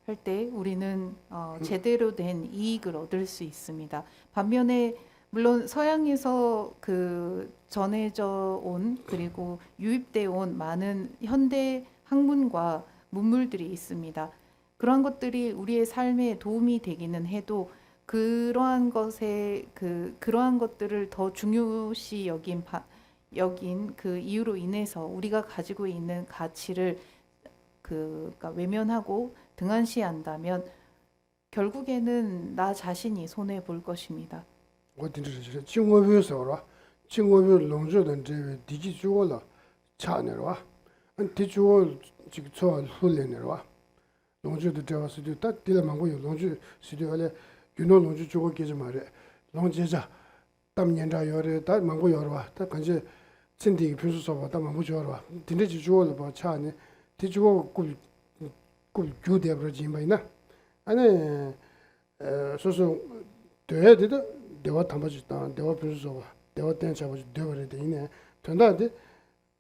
할 때 우리는 제대로 된 이익을 얻을 수 있습니다. 반면에 물론 서양에서 그 전해져 온 그리고 유입돼 온 많은 현대 학문과 문물들이 있습니다. 그러한 것들이 우리의 삶에 도움이 되기는 해도 그러한 그러한 것들을 더 중요시 여긴 그 이유로 인해서 우리가 가지고 있는 가치를 그러니까 외면하고 등한시한다면 결국에는 나 자신이 손해 볼 것입니다. 어딘지 중국에서 중국의 농조는 제 디지 주고라 차내로 안 디주고 지금 저 훈련으로 농조도 되었을 때 딜만고 농조 시대에 윤호 농조 주고 계지 말에 농제자 담년자 요래 다 만고 요러 다 간제 진디 필수서 다 만고 요러 딘지 주고를 봐 차네 디주고 그 교대 버지 마이나 아니 소소 돼야 되다 대화 담아주다 대화 필수서 대화 때 잡아주 되버려 되네 전다데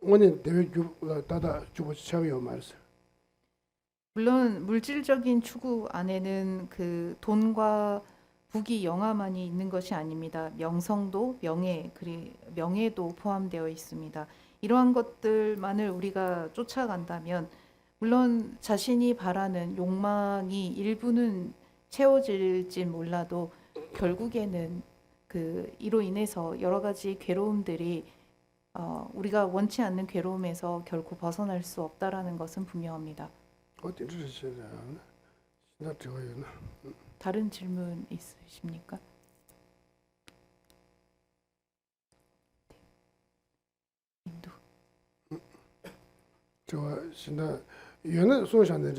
오늘 대회 다다 주고 차요 말씀 물론 물질적인 추구 안에는 그 돈과 부귀 영화만이 있는 것이 아닙니다. 명성도 명예도 포함되어 있습니다. 이러한 것들만을 우리가 쫓아간다면 물론 자신이 바라는 욕망이 일부는 채워질지 몰라도 결국에는 이로 인해서 여러 가지 괴로움들이 우리가 원치 않는 괴로움에서 결코 벗어날 수 없다라는 것은 분명합니다. 어딘지 나 들어요나 다른 질문 있으십니까? 님도. 저 신나 연애 소샤는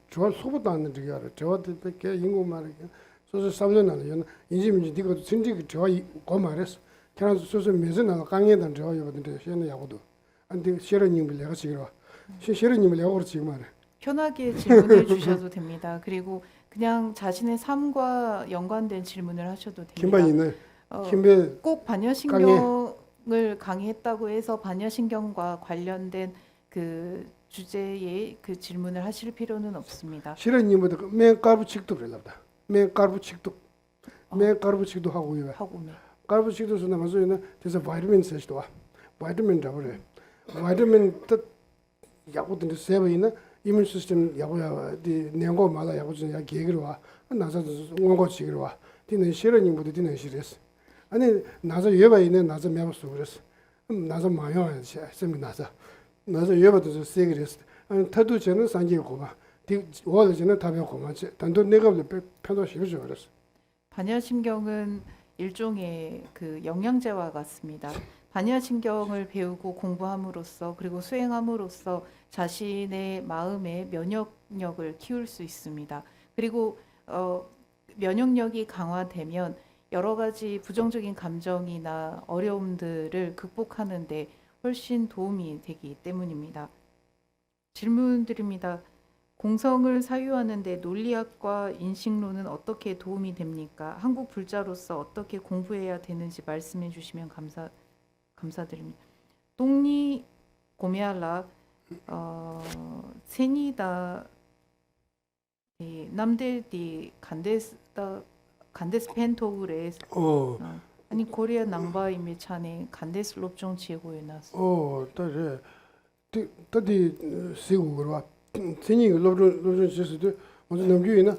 저 소보다는 저거 저한테 인구 말이야 소소 삼년을 연 인지민지 디고 진지 저 말했어 그냥 소소 매진나 강의단 저 여거든데 현에 야고도 안데 시러님을 내가 지기로 시러님을 내가 그렇지 말해 편하게 질문해 주셔도 됩니다. 그리고 그냥 자신의 삶과 연관된 질문을 하셔도 됩니다. 김반이는 김배 꼭 반려신경을 강의했다고 해서 반려신경과 관련된 그 주제의 그 질문을 하실 필요는 없습니다. 시러님보다 맨 까부칙도 그랬다 맨 까부칙도 하고요 하고 네. 까부칙도 서 남아서는 그래서 바이타민 세시도 와 바이타민 잡으래 바이타민 뜻 야고든지 세버이나 이민 시스템 야고야 디 내고 말아 야고진 야 계기로 와 나서 원고 지기로 와 디는 시러님보다 디는 시랬어 아니 나서 여바 있는 나서 매버스 그랬어 나서 마요 셈이 나서 여바도 세게 그랬어 아니 타도 저는 산지고 봐디 월저는 답이고 봐 단도 내가 편도 싫어져 그랬어 반야신경은 일종의 그 영양제와 같습니다. 반야신경을 배우고 공부함으로써 그리고 수행함으로써 자신의 마음의 면역력을 키울 수 있습니다. 그리고 면역력이 강화되면 여러 가지 부정적인 감정이나 어려움들을 극복하는 데 훨씬 도움이 되기 때문입니다. 질문 드립니다. 공성을 사유하는 데 논리학과 인식론은 어떻게 도움이 됩니까? 한국 불자로서 어떻게 공부해야 되는지 말씀해 주시면 감사드립니다. 똥니 고메알라 세니다 남들디 간데스 펜토그레스 아니 코리아 남바이메 차네 간데스 롭종 지고에나스 따래 따디 시고 그러와 진이 로로 지스도 먼저 남주이나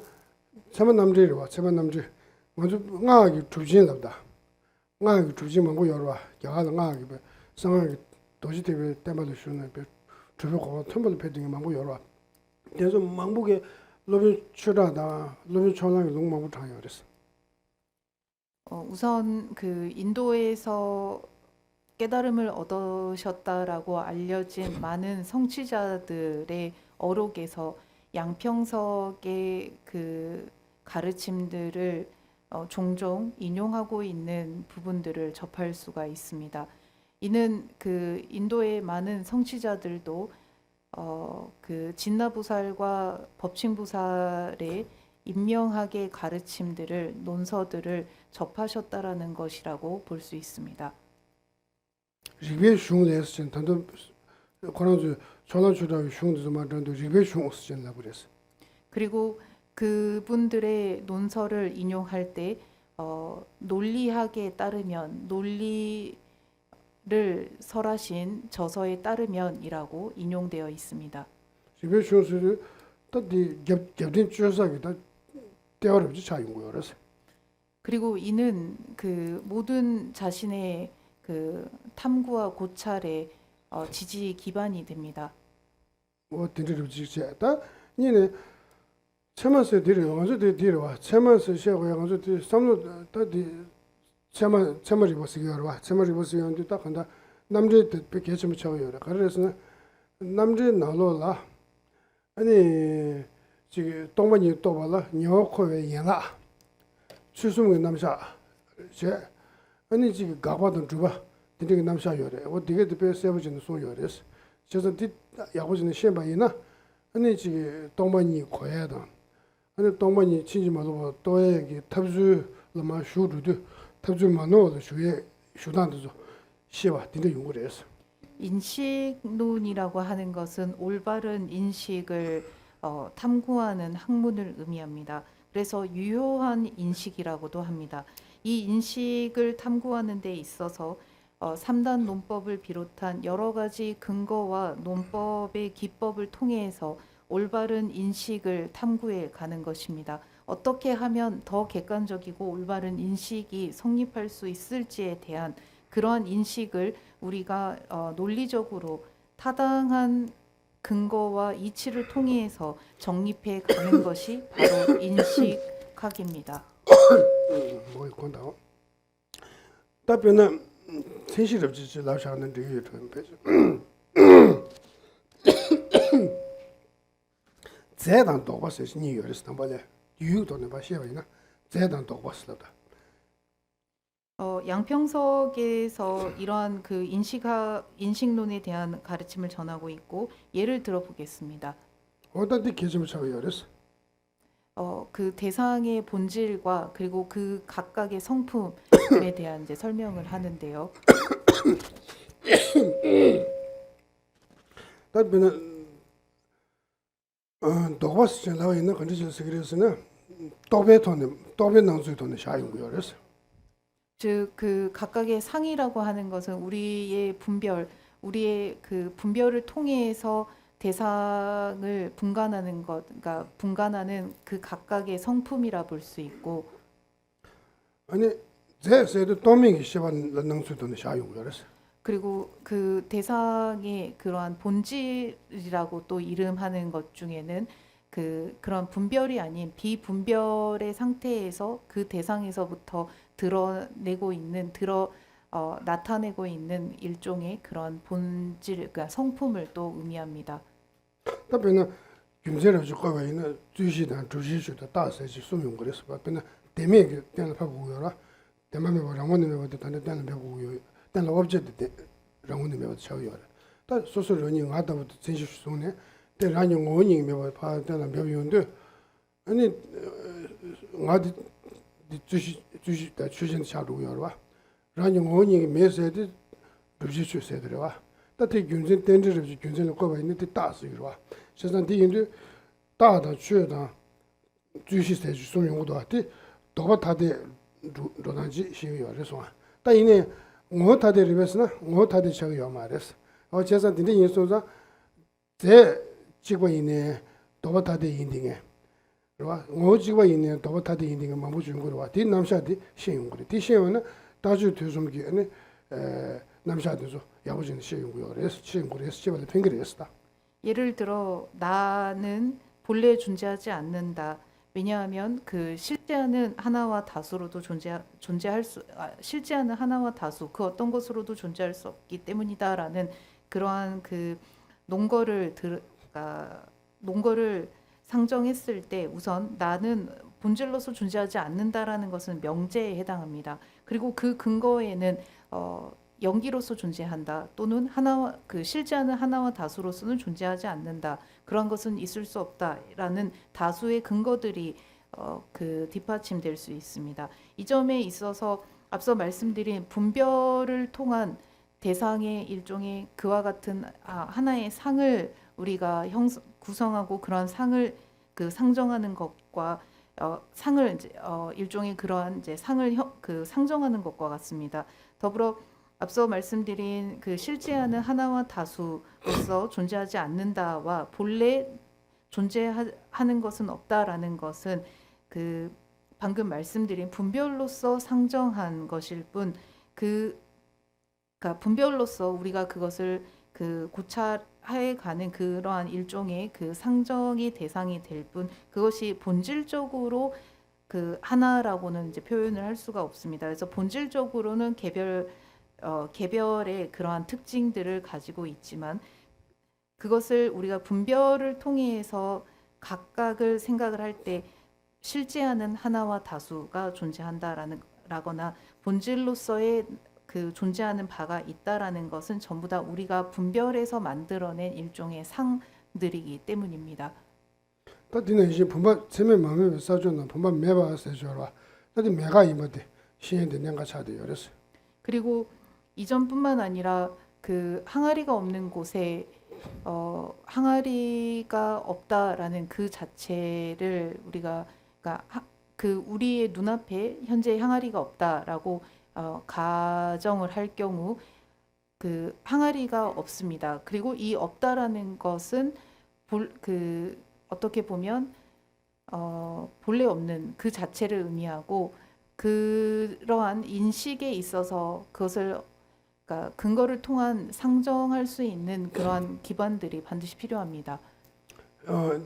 차만 남들이로 와 차만 남들 먼저 나기 주진답다 나기 주진만고 열어 야가 나기 상황이 도시 대비 때마다 쉬는 배 주변고 텀블 패딩이 만고 열어 그래서 망복에 로비 출하다 로비 초랑이 너무 망고 장이 그랬어 우선 그 인도에서 깨달음을 얻으셨다라고 알려진 많은 성취자들의 어록에서 양평석의 그 가르침들을 종종 인용하고 있는 부분들을 접할 수가 있습니다. 이는 그 인도의 많은 성취자들도 그 진나보살과 법칭보살의 임명학의 가르침들을 논서들을 접하셨다라는 것이라고 볼 수 있습니다. 리베 슝데스 진 단도 코로나 전화주다 슝데스 말한도 리베 슝스진라 그랬어. 그리고 그분들의 논서를 인용할 때 논리학에 따르면 논리를 설하신 저서에 따르면이라고 인용되어 있습니다. 리베 슝스를 따디 겹딘 주사기다 대어롭지 차인 거였어. 그리고 이는 그 모든 자신의 그 탐구와 고찰의 지지 기반이 됩니다. 뭐 딘디르지 제다 니네 체만세 디르 가서 디르와 체만세 셰고 가서 디 삼로 따디 체마리 보시기로 체마리 보시기로 딱 한다 남제 때 개점 차고요. 그래서 남제 나로라 아니 지금 동반이 또 봐라 녀코에 얘나 추수문 남사 제 아니 지금 가봐도 줘봐 되게 남사 요래 어 되게 더 세버진 소 요래스 그래서 뒤 야고지는 시험바이나 아니 지금 동반이 고야다 아니 동반이 친지 말고 또에게 탑주 라마 슈르도 탑주 만오도 슈에 슈단도 시바 되게 연구를 했어. 인식론이라고 하는 것은 올바른 인식을 탐구하는 학문을 의미합니다. 그래서 유효한 인식이라고도 합니다. 이 인식을 탐구하는 데 있어서 3단 논법을 비롯한 여러 가지 근거와 논법의 기법을 통해서 올바른 인식을 탐구해 가는 것입니다. 어떻게 하면 더 객관적이고 올바른 인식이 성립할 수 있을지에 대한 그러한 인식을 우리가 논리적으로 타당한 근거와 이치를 통해서 정립해 가는 것이 바로 인식학입니다. 뭐 건다. 답변은 현실없지 나오시는 되게 좀 배죠. 재단 도바스 니 요리스탄 발에 유도는 바시바이나 재단 도바스다. 양평석에서 이러한 그 인식론에 대한 가르침을 전하고 있고 예를 들어보겠습니다. 어떤데 개점을 차고 요리스? 그 대상의 본질과 그리고 그 각각의 성품에 대한 이제 설명을 하는데요. 답변은 도바스 나와 있는 컨디션스 그래서는 또베 낭수에 돈을 샤용 요리스. 즉 그 각각의 상이라고 하는 것은 우리의 그 분별을 통해서 대상을 분간하는 것, 그러니까 분간하는 그 각각의 성품이라 볼 수 있고, 아니 제세도 도밍이 시반 낭수에 돈을 샤용 요리스. 그리고 그 대상의 그러한 본질이라고 또 이름하는 것 중에는 그런 분별이 아닌 비분별의 상태에서 그 대상에서부터 나타내고 있는 일종의 그런 본질, 그러니까 성품을 또 의미합니다. 답변은 김제를 주고 있는 주시단 주시주도 다세지 수용 그래서 답변은 대매게 되는 파고요라 대만에 뭐라고는 뭐도 단에 되는 배고요 단에 업제도 라고는 뭐도 차요라 다 소소로니 가다부터 진실 수송네 대라니 원이 뭐 파다는 배우는데 아니 가디 주시 다 주신 차로요라 라니 원이 메세드 주시 세드려와 다티 균전 땡지를 균전을 거봐 있는데 다스요라 세상 뒤인데 다다 최다 주시세 수용도 같이 도바 다데 로나지 시요 그래서 다 이네 뭐 다데 리베스나 뭐 다데 차요 말했어 제가 근데 예소자 제 지고 있네 도바 다데 인딩에 그러와 뭐 지고 있네 도바 다데 인딩에 뭐 주는 거로 와 남샤디 시용 그래 디시오는 다주 되좀기 아니 남샤도서 야부진 시용 거요 그래서 시용 그래서 제발 핑그레스다 예를 들어 나는 본래 존재하지 않는다. 왜냐하면 그 실제하는 하나와 다수로도 실제하는 하나와 다수 그 어떤 것으로도 존재할 수 없기 때문이다라는 그러한 그 논거를 상정했을 때 우선 나는 본질로서 존재하지 않는다라는 것은 명제에 해당합니다. 그리고 그 근거에는 연기로서 존재한다 또는 실제하는 하나와 다수로서는 존재하지 않는다. 그런 것은 있을 수 없다라는 다수의 근거들이 그 뒷받침될 수 있습니다. 이 점에 있어서 앞서 말씀드린 분별을 통한 대상의 일종의 그와 같은 하나의 상을 우리가 구성하고 그런 상을 그 상정하는 것과 상을 이제 일종의 그러한 이제 상을 그 상정하는 것과 같습니다. 더불어 앞서 말씀드린 그 실제하는 하나와 다수로서 존재하지 않는다와 본래 존재하는 것은 없다라는 것은 그 방금 말씀드린 분별로서 상정한 것일 뿐 그러니까 분별로서 우리가 그것을 그 고찰해 가는 그러한 일종의 그 상정의 대상이 될 뿐 그것이 본질적으로 그 하나라고는 이제 표현을 할 수가 없습니다. 그래서 본질적으로는 개별의 그러한 특징들을 가지고 있지만 그것을 우리가 분별을 통해서 각각을 생각을 할 때 실제하는 하나와 다수가 존재한다라거나 본질로서의 그 존재하는 바가 있다라는 것은 전부 다 우리가 분별해서 만들어낸 일종의 상들이기 때문입니다. 다디는 이제 본반 세면 마음에 싸주는 본반 매바서 줘라. 다디 매가 이모데 신인데 년가 차도 열었어. 그리고 이전뿐만 아니라 그 항아리가 없는 곳에 항아리가 없다라는 그 자체를 우리가 그러니까 그 우리의 눈앞에 현재 항아리가 없다라고 가정을 할 경우 그 항아리가 없습니다. 그리고 이 없다라는 것은 그 어떻게 보면 본래 없는 그 자체를 의미하고 그러한 인식에 있어서 그것을 그러니까 근거를 통한 상정할 수 있는 그러한 기반들이 반드시 필요합니다.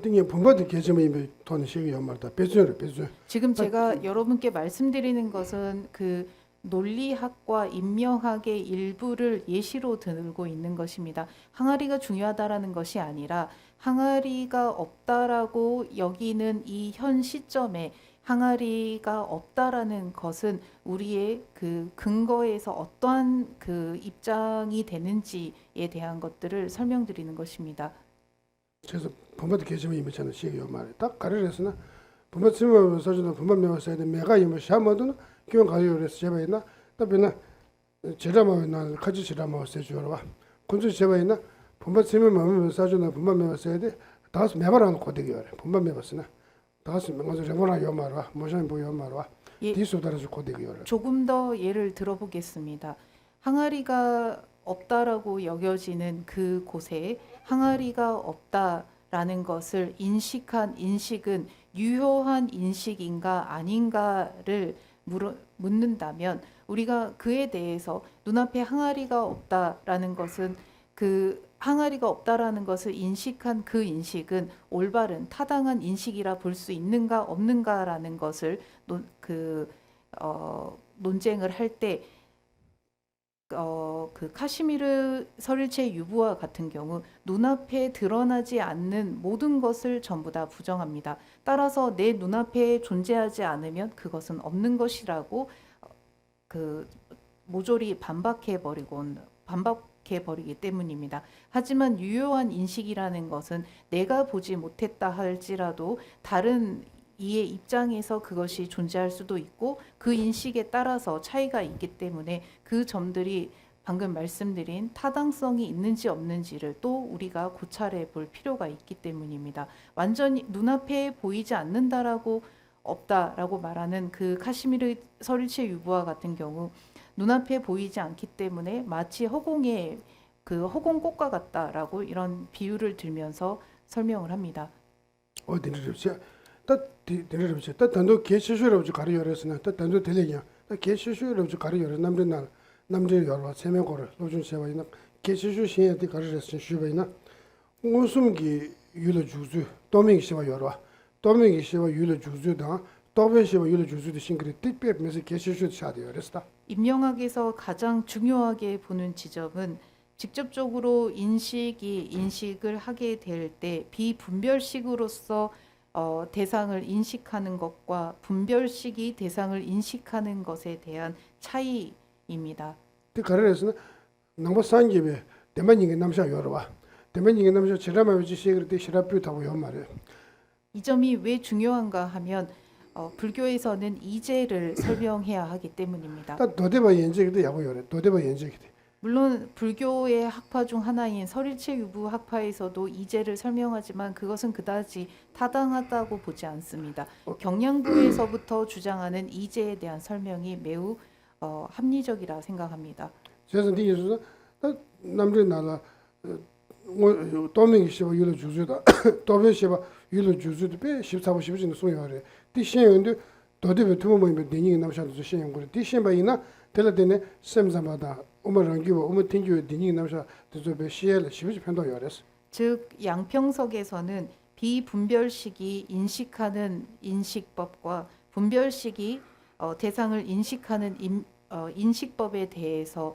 등에 본반도 계점이 돈 시기 연말다 배주를 배주. 지금 제가 여러분께 말씀드리는 것은 그 논리학과 인명학의 일부를 예시로 들고 있는 것입니다. 항아리가 중요하다라는 것이 아니라 항아리가 없다라고 여기는 이 현 시점에 항아리가 없다라는 것은 우리의 그 근거에서 어떠한 그 입장이 되는지에 대한 것들을 설명드리는 것입니다. 그래서 본반도 계점이 이미잖아 시기 연말에 딱 가르려서나 본반 쓰면 써주는 본반 매워 써야 돼. 매가 이모 샤모도는 기원 가요 그래서 제가 있나 답변은 제라마나 같이 제라마 써 줘라. 군주 제가 있나 본반 쓰면 마음에 써주는 본반 매워 써야 돼. 다스 매바라는 코드기 그래. 본반 매웠으나 다스 먼저 레모나 요마라 모션 보 요마라 디소다라서 코드기 그래. 조금 더 예를 들어보겠습니다. 항아리가 없다라고 여겨지는 그 곳에 항아리가 없다라는 것을 인식한 인식은 유효한 인식인가 아닌가를 묻는다면 우리가 그에 대해서 눈앞에 항아리가 없다라는 것은 그 항아리가 없다라는 것을 인식한 그 인식은 올바른 타당한 인식이라 볼 수 있는가 없는가라는 것을 논쟁을 할 때 그 카시미르 설일체 유부와 같은 경우 눈앞에 드러나지 않는 모든 것을 전부 다 부정합니다. 따라서 내 눈앞에 존재하지 않으면 그것은 없는 것이라고 그 모조리 반박해 버리기 때문입니다. 하지만 유효한 인식이라는 것은 내가 보지 못했다 할지라도 다른 이의 입장에서 그것이 존재할 수도 있고 그 인식에 따라서 차이가 있기 때문에 그 점들이 방금 말씀드린 타당성이 있는지 없는지를 또 우리가 고찰해 볼 필요가 있기 때문입니다. 완전히 눈앞에 보이지 않는다라고 없다라고 말하는 그 카시미르 설일체 유부와 같은 경우 눈앞에 보이지 않기 때문에 마치 허공의 그 허공꽃과 같다라고 이런 비유를 들면서 설명을 합니다. 어디를 데려오지. 단도 개시슈로 가려 열었으나 단도 들리냐. 개시슈로 가려 열어 남들 열어 세명고를 노준 세바이나 개시슈 신에디 가르레스 슈바이나 무슨기 유로 주주 도밍 시바 열어. 도밍 시바 유로 주주다. 도베 시바 유로 주주도 싱그리 뜻배면서 개시슈 샤디 열었다. 인명학에서 가장 중요하게 보는 지점은 직접적으로 인식을 하게 될 때 비분별식으로서 대상을 인식하는 것과 분별식이 대상을 인식하는 것에 대한 차이입니다. 그 가르에서는 남바 산집에 대만인의 남자 열어와 대만인의 남자 지라마위지 시그르데 시라퓨타고 요 말이에요. 이 점이 왜 중요한가 하면 불교에서는 이제를 설명해야 하기 때문입니다. 다 도대바 연적이도 야고 요래. 도대바 연적이도. 물론 불교의 학파 중 하나인 설일체 유부 학파에서도 이제를 설명하지만 그것은 그다지 타당하다고 보지 않습니다. 경양부에서부터 주장하는 이제에 대한 설명이 매우 합리적이라 생각합니다. 그래서 네 예수는 남들 나라 뭐 도명이 씨바 유로 주주다. 도명 씨바 유로 주주도 배 14부 15진 소요하래. 디시엔데 도대베 투모면 되니 남샤도 시행 거리. 디시엔바이나 텔레데네 셈자마다 오마랑기고 오마 팅규 되니 남샤 도베 시엘 15지 편도 요레스. 즉 양평석에서는 비분별식이 인식하는 인식법과 분별식이 대상을 인식하는 인식법에 대해서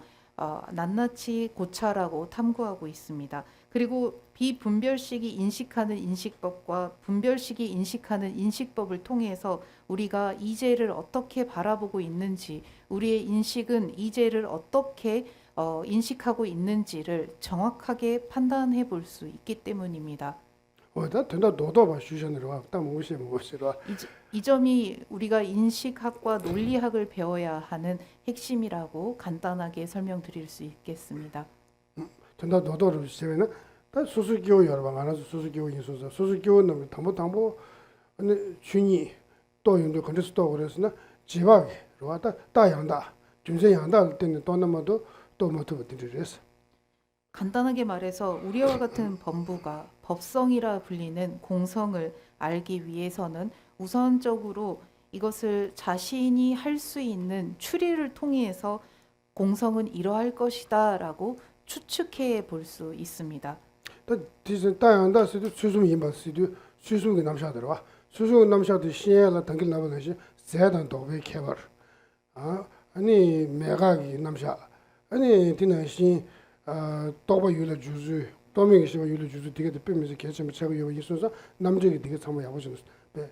낱낱이 고찰하고 탐구하고 있습니다. 그리고 비분별식이 인식하는 인식법과 분별식이 인식하는 인식법을 통해서 우리가 이제를 어떻게 바라보고 있는지, 우리의 인식은 이제를 어떻게 인식하고 있는지를 정확하게 판단해 볼 수 있기 때문입니다. 어다 된다 노도바 주션으로 왔다 무엇이로. 이 점이 우리가 인식학과 논리학을 배워야 하는 핵심이라고 간단하게 설명드릴 수 있겠습니다. 된다 노도를 세면은 다 수수기호 여러 방 안에서 수수기호 인수서 수수기호는 담보 근데 준이 또 연도 컨텐츠 또 그래서나 지박이 왔다 따양다 준세 양다 할 때는 또 넘어도 또 못도 드리랬어. 간단하게 말해서 우리와 같은 범부가 법성이라 불리는 공성을 알기 위해서는 우선적으로 이것을 자신이 할 수 있는 추리를 통해서 공성은 이러할 것이다 라고 추측해 볼 수 있습니다. 다 디스 따양다 수도 수수미 임바스도 수수기 남샤더와 수수기 남샤도 시에라 당길 나버듯이 세단 도베 개발 아니 메가기 남샤 아니 디나시 또바 유를 주주 도명이 씨가 유를 주주 되게 빼면서 개점 제가 요 있어서 남적이 되게 참아 야보시는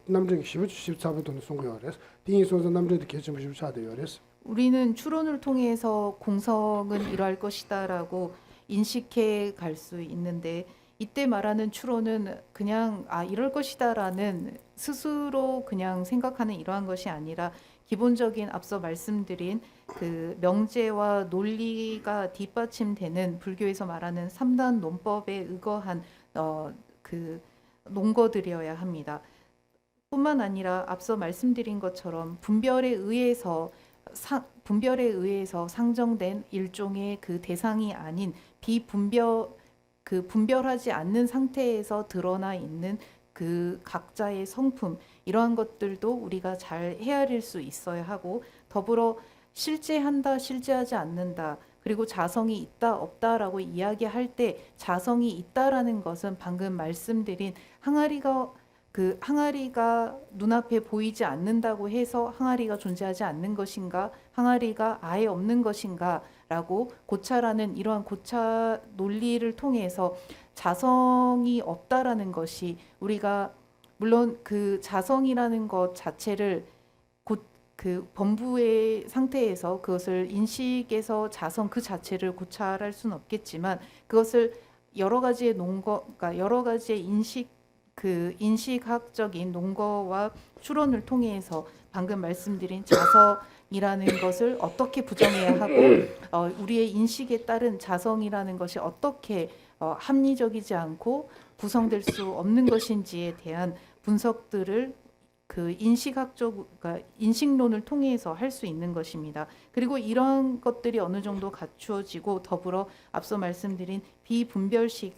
남적이 14부터는 송고요 그래서 딩이 소서 남적이 개점 14대 요래서 우리는 추론을 통해서 공성은 이러할 것이다라고 인식해 갈 수 있는데 이때 말하는 추론은 그냥 이럴 것이다라는 스스로 그냥 생각하는 이러한 것이 아니라 기본적인 앞서 말씀드린 그 명제와 논리가 뒷받침되는 불교에서 말하는 3단 논법에 의거한 그 논거들이어야 합니다. 뿐만 아니라 앞서 말씀드린 것처럼 분별에 의해서 상정된 일종의 그 대상이 아닌 분별하지 않는 상태에서 드러나 있는 그 각자의 성품 이러한 것들도 우리가 잘 헤아릴 수 있어야 하고 더불어 실제한다, 실제하지 않는다, 그리고 자성이 있다, 없다라고 이야기할 때 자성이 있다라는 것은 방금 말씀드린 항아리가 눈앞에 보이지 않는다고 해서 항아리가 존재하지 않는 것인가, 항아리가 아예 없는 것인가라고 고찰하는 이러한 고찰 논리를 통해서 자성이 없다라는 것이 우리가 물론 그 자성이라는 것 자체를 그 범부의 상태에서 그것을 인식에서 자성 그 자체를 고찰할 수는 없겠지만 그것을 여러 가지의 논거, 여러 가지의 인식학적인 논거와 추론을 통해서 방금 말씀드린 자성이라는 것을 어떻게 부정해야 하고 우리의 인식에 따른 자성이라는 것이 어떻게 합리적이지 않고 구성될 수 없는 것인지에 대한 분석들을 그 그러니까 인식론을 통해서 할 수 있는 것입니다. 그리고 이러한 것들이 어느 정도 갖추어지고 더불어 앞서 말씀드린 비분별식이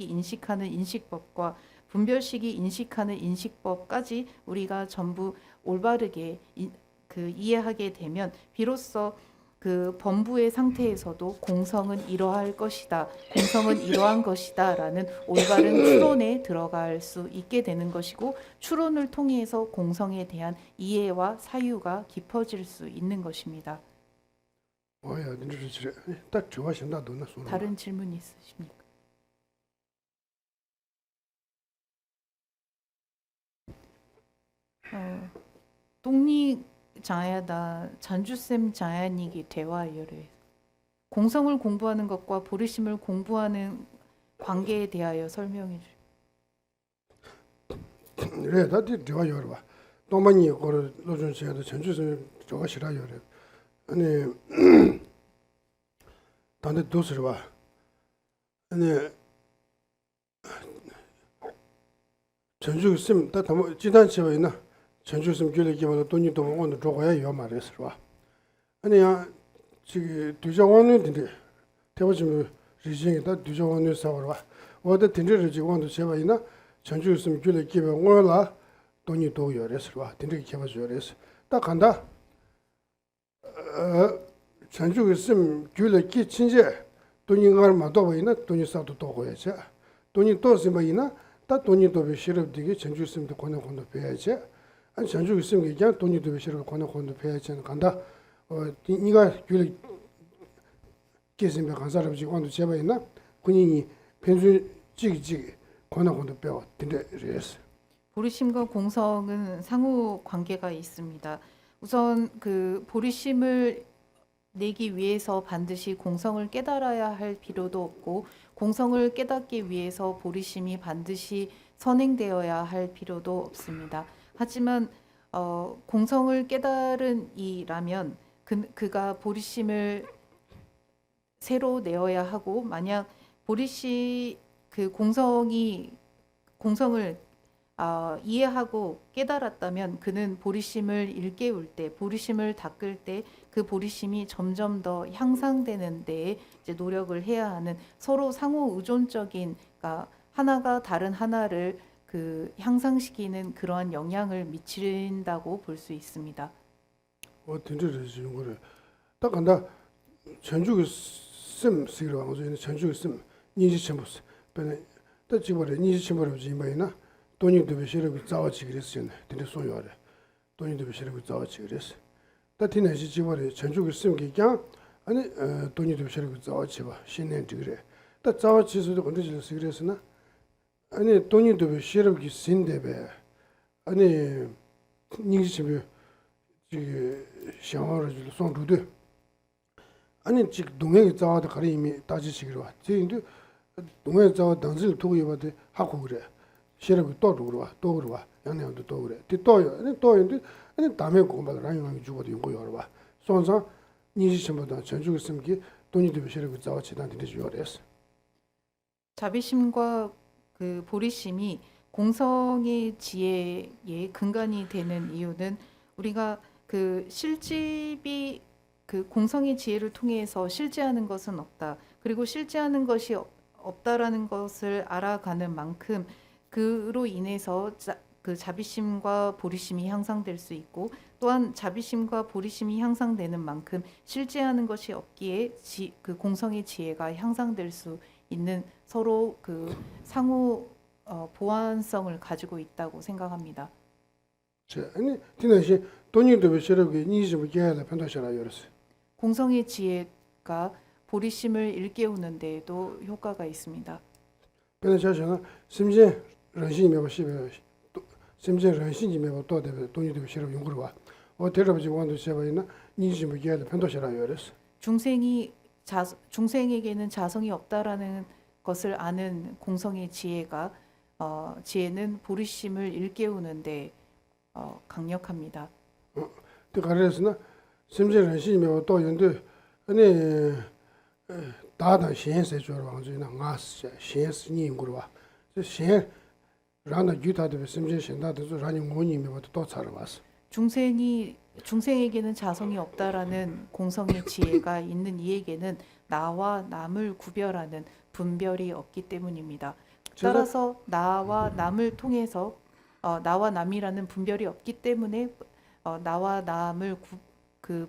인식하는 인식법과 분별식이 인식하는 인식법까지 우리가 전부 올바르게 이해하게 되면 비로소 그 범부의 상태에서도 공성은 이러할 것이다, 공성은 이러한 것이다 라는 올바른 추론에 들어갈 수 있게 되는 것이고 추론을 통해서 공성에 대한 이해와 사유가 깊어질 수 있는 것입니다. 딱 좋아하신다 너나 소리. 다른 질문 있으십니까? 독립 장야다 전주쌤 장야닉이 대화열에 공성을 공부하는 것과 보리심을 공부하는 관계에 대하여 설명해 주십시오. 레다디 되어 요르바 동만이 거를 노준시에도 전주에서 저가 싫어 요래 아니 단데 도스를 봐 아니 전주 있으면 다 지단치가 있나 전주 있으면 길에 기마도 돈이 또 오늘 저거야 요 말했어 봐 아니야 지금 두정원인데 대보지면 리징이 다 두정원을 사오라 어디 딘지를 지고 온도 제가 있나 전주 있으면 길에 기마 오라 돈이 또 요래서 봐 딘지 기마 요래서 딱 간다 전주 있으면 길에 기 친제 돈이 얼마 더 보이나 돈이 싸도 또 고야지 돈이 또 있으면 있나 다 돈이 더 비실업되게 전주 있으면 권한 권도 배야지 아니 전주 있으면 그냥 돈이 더 비실업 권한 권도 배야지 간다 네가 길에 계시면 간 사람 지금 원도 제가 있나 군인이 pension 지기 권한권도 빼고 근데 그랬어. 보리심과 공성은 상호 관계가 있습니다. 우선 그 보리심을 내기 위해서 반드시 공성을 깨달아야 할 필요도 없고 공성을 깨닫기 위해서 보리심이 반드시 선행되어야 할 필요도 없습니다. 하지만 공성을 깨달은 이라면 그가 보리심을 새로 내어야 하고 만약 보리씨 그 공성을 이해하고 깨달았다면 그는 보리심을 일깨울 때, 보리심을 닦을 때 그 보리심이 점점 더 향상되는 데에 이제 노력을 해야 하는 서로 상호 의존적인, 그러니까 하나가 다른 하나를 그 향상시키는 그러한 영향을 미친다고 볼 수 있습니다. 진짜로 지금 그래. 딱 간다. 전주가 쌤 쓰기로 하고 저는 전주가 쌤 니지 첨부스. 근데 또 지버래 니지 첨부를 지마이나 돈이 더 비실을 자와지 그랬어요. 근데 소요하래. 돈이 더 비실을 자와지 그랬어. 다 티네지 지버래 전주가 쌤 그냥 아니 돈이 더 비실을 자와지 봐. 신내 그래. 다 자와지서도 건드질 수 그랬으나 아니 돈이 더 비실을 신대배. 아니 니지 첨부 지금 샤워를 좀 손두대 아니 지금 동행이 자와도 가리 이미 따지시기로 와. 지금도 동행 자와 당실 두고 입어도 하고 그래. 시럽이 또 그러와. 또 그러와. 양념도 또 그래. 또요. 아니 또인데 아니 다음에 공부를 라인을 주고도 연구 열어 봐. 손상 니지심보다 전주가 심기 돈이 더 시럽이 자와 지단데 주어랬어. 자비심과 그 보리심이 공성의 지혜의 근간이 되는 이유는 우리가 그 실집이 그 공성의 지혜를 통해서 실제하는 것은 없다. 그리고 실제하는 것이 없다라는 것을 알아가는 만큼 그로 인해서 그 자비심과 보리심이 향상될 수 있고 또한 자비심과 보리심이 향상되는 만큼 실제하는 것이 없기에 그 공성의 지혜가 향상될 수 있는 서로 그 상호 보완성을 가지고 있다고 생각합니다. 아니 티나시 돈이 더 시럽이 니지심 개를 편도시라 열었어. 공성의 지혜가 보리심을 일깨우는 데에도 효과가 있습니다. 근데 저는 심지어 런신이 매고 싶어요. 심지어 런신이 매고 또 되면 돈이 더 시럽 연구를 와. 데려가지 원도 제바이나 니지심 개를 편도시라 열었어. 중생에게는 자성이 없다라는 것을 아는 공성의 지혜는 보리심을 일깨우는데 강력합니다. 그래서나 심지어 런신이 매고 또 연도 아니 다다 시행세 주로 왕주나 가스 시행스니 연구를 와. 시행 라나 유타도 심지어 신다도 라니 원이 매고도 또 살아왔어. 중생에게는 자성이 없다라는 공성의 지혜가 있는 이에게는 나와 남을 구별하는 분별이 없기 때문입니다. 따라서 나와 남을 통해서 나와 남이라는 분별이 없기 때문에 나와 남을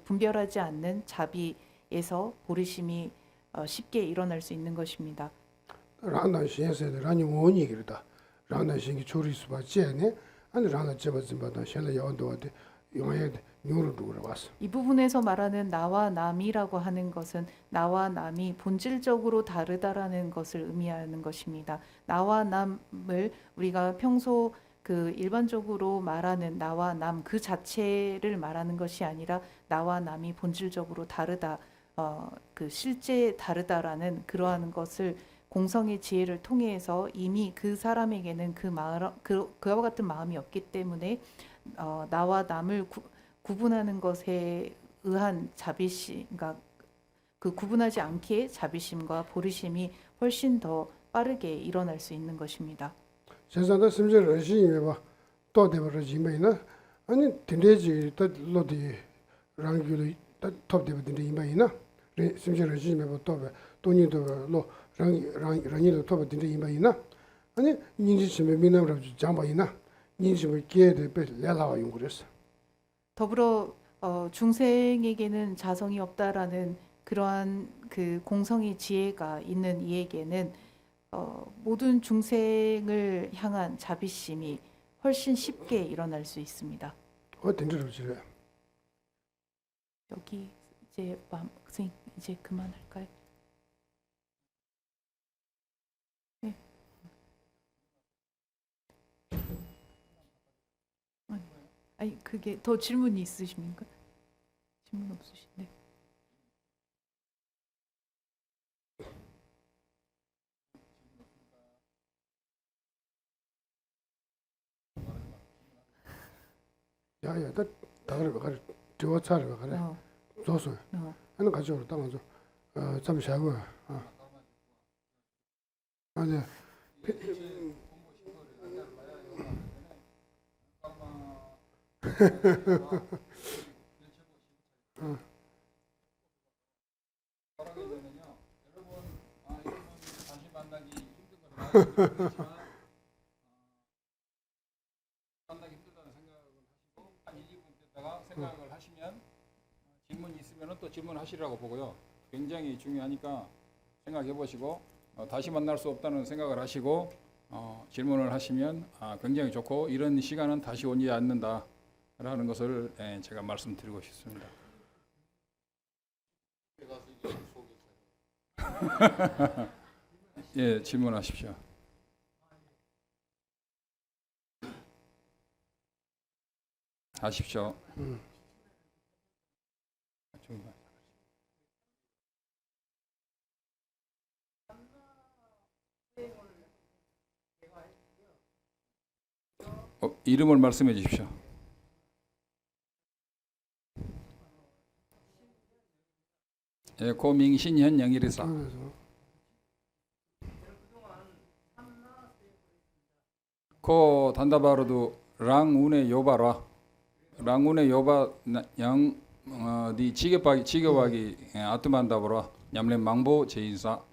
분별하지 않는 자비에서 보리심이 쉽게 일어날 수 있는 것입니다. 라나 시행세도 라니 원이 그러다. 라나 신기 조리 수밖에 않네. 아니 라나 잡아진바다 현재 야원도한테 용해 뉴로 들어왔어. 이 부분에서 말하는 나와 남이라고 하는 것은 나와 남이 본질적으로 다르다라는 것을 의미하는 것입니다. 나와 남을 우리가 평소 그 일반적으로 말하는 나와 남 그 자체를 말하는 것이 아니라 나와 남이 본질적으로 다르다, 그 실제 다르다라는 그러한 것을 공성의 지혜를 통해서 이미 그 사람에게는 그와 같은 마음이 없기 때문에 나와 남을 구분하는 것에 의한 자비심, 그러니까 그 구분하지 않기에 자비심과 보리심이 훨씬 더 빠르게 일어날 수 있는 것입니다. 세상에 심지어 러시아에 봐. 또 되버려 지면은 아니 된대지 또 로디 랑규리 톱 되버든데 이마이나 심지어 러시아에 봐. 또 돈이도 로 랑이도 톱 되는데 이마이나 아니 인지심에 미남으로 장바이나 인지심을 기회를 내라와 용그랬어. 더불어 중생에게는 자성이 없다라는 그러한 그 공성의 지혜가 있는 이에게는 모든 중생을 향한 자비심이 훨씬 쉽게 일어날 수 있습니다. 된대로 지래. 여기 이제 선생님 이제 그만할까요? 네. 아니 그게 더 질문이 있으십니까? 질문 없으신데. 야야 다 그래 봐. 저 차를 봐. 그래. 좋소. 하는 같이 오르다 가서 좀 쉬고. 아니 생각을 하시면 질문이 있으면 또 질문하시라고 보고요. 굉장히 중요하니까 생각해 보시고 다시 만날 수 없다는 생각을 하시고 질문을 하시면 굉장히 좋고 이런 시간은 다시 오지 않는다라는 것을 제가 말씀드리고 싶습니다. 예, 질문하십시오. 하십시오. 이름을 말씀해 주십시오. 예, 고민신현 영일이사. 고 단다바로도 랑운의 요바라 랑운의 요바 양디 지겨박이 아트만다보라 냠렘 망보 제인사.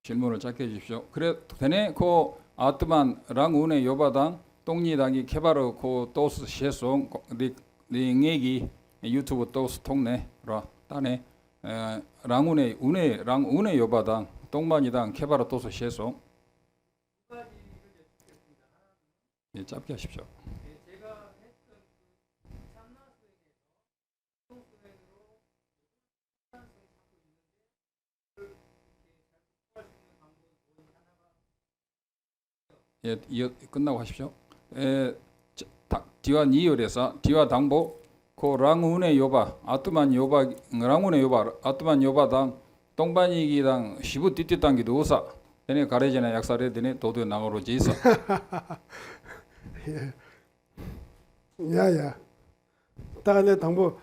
질문을 짧게 해주십시오. 그래 되네 고 아트만 랑운의 요바당 똥니당이 케바르 고 또스 시송 링얘기 유튜브 또스 통네라 따네 랑운의 요바당 똥만이당 케바르 또스 시송. 예, 짧게 하십시오. 예, 끝나고 하십시오. 디와 니열에서 디와 당보 고 랑운의 요바 아트만 요바 랑운의 요바 아트만 요바당 똥반이기당 시부 띠띠당기도 우사 되네 가래지나 약사래 되네 도도 나가로 제이서. 야야 다가내 당부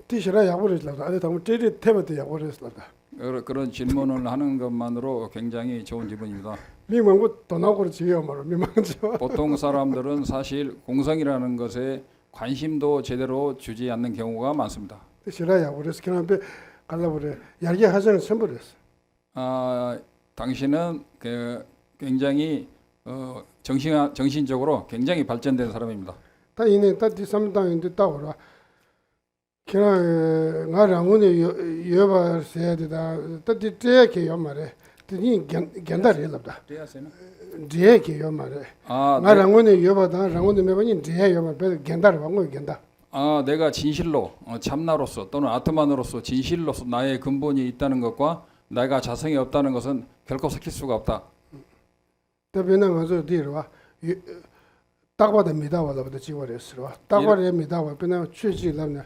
티셔라 야버렸다. 아니 당부 제리 테마도 야버렸다. 그런 질문을 하는 것만으로 굉장히 좋은 질문입니다. 미망고 돈 나고 지요 말로 미망죠. 보통 사람들은 사실 공성이라는 것에 관심도 제대로 주지 않는 경우가 많습니다. 티셔라 야버렸어. 그런데 갈라버려. 야게 하자는 선물했어. 당신은 굉장히 정신적으로 굉장히 발전된 사람입니다. 다 이내 다 디삼당인데 따오라. 그냥 나랑은 여바세야 되다. 다 뒤에게 요 말에. 니 견다리 했다. 뒤에게 요 말에. 나랑은 여바다. 랑은 매번이 뒤에 요 말에 견다리 왕고 견다. 내가 진실로 참나로서 또는 아트만으로서 진실로서 나의 근본이 있다는 것과 내가 자성이 없다는 것은 결코 섞일 수가 없다. 대변은 가서 뒤로 와. 딱바다 미다와라부터 지워랬어. 딱바에 미다와 그냥 취지라면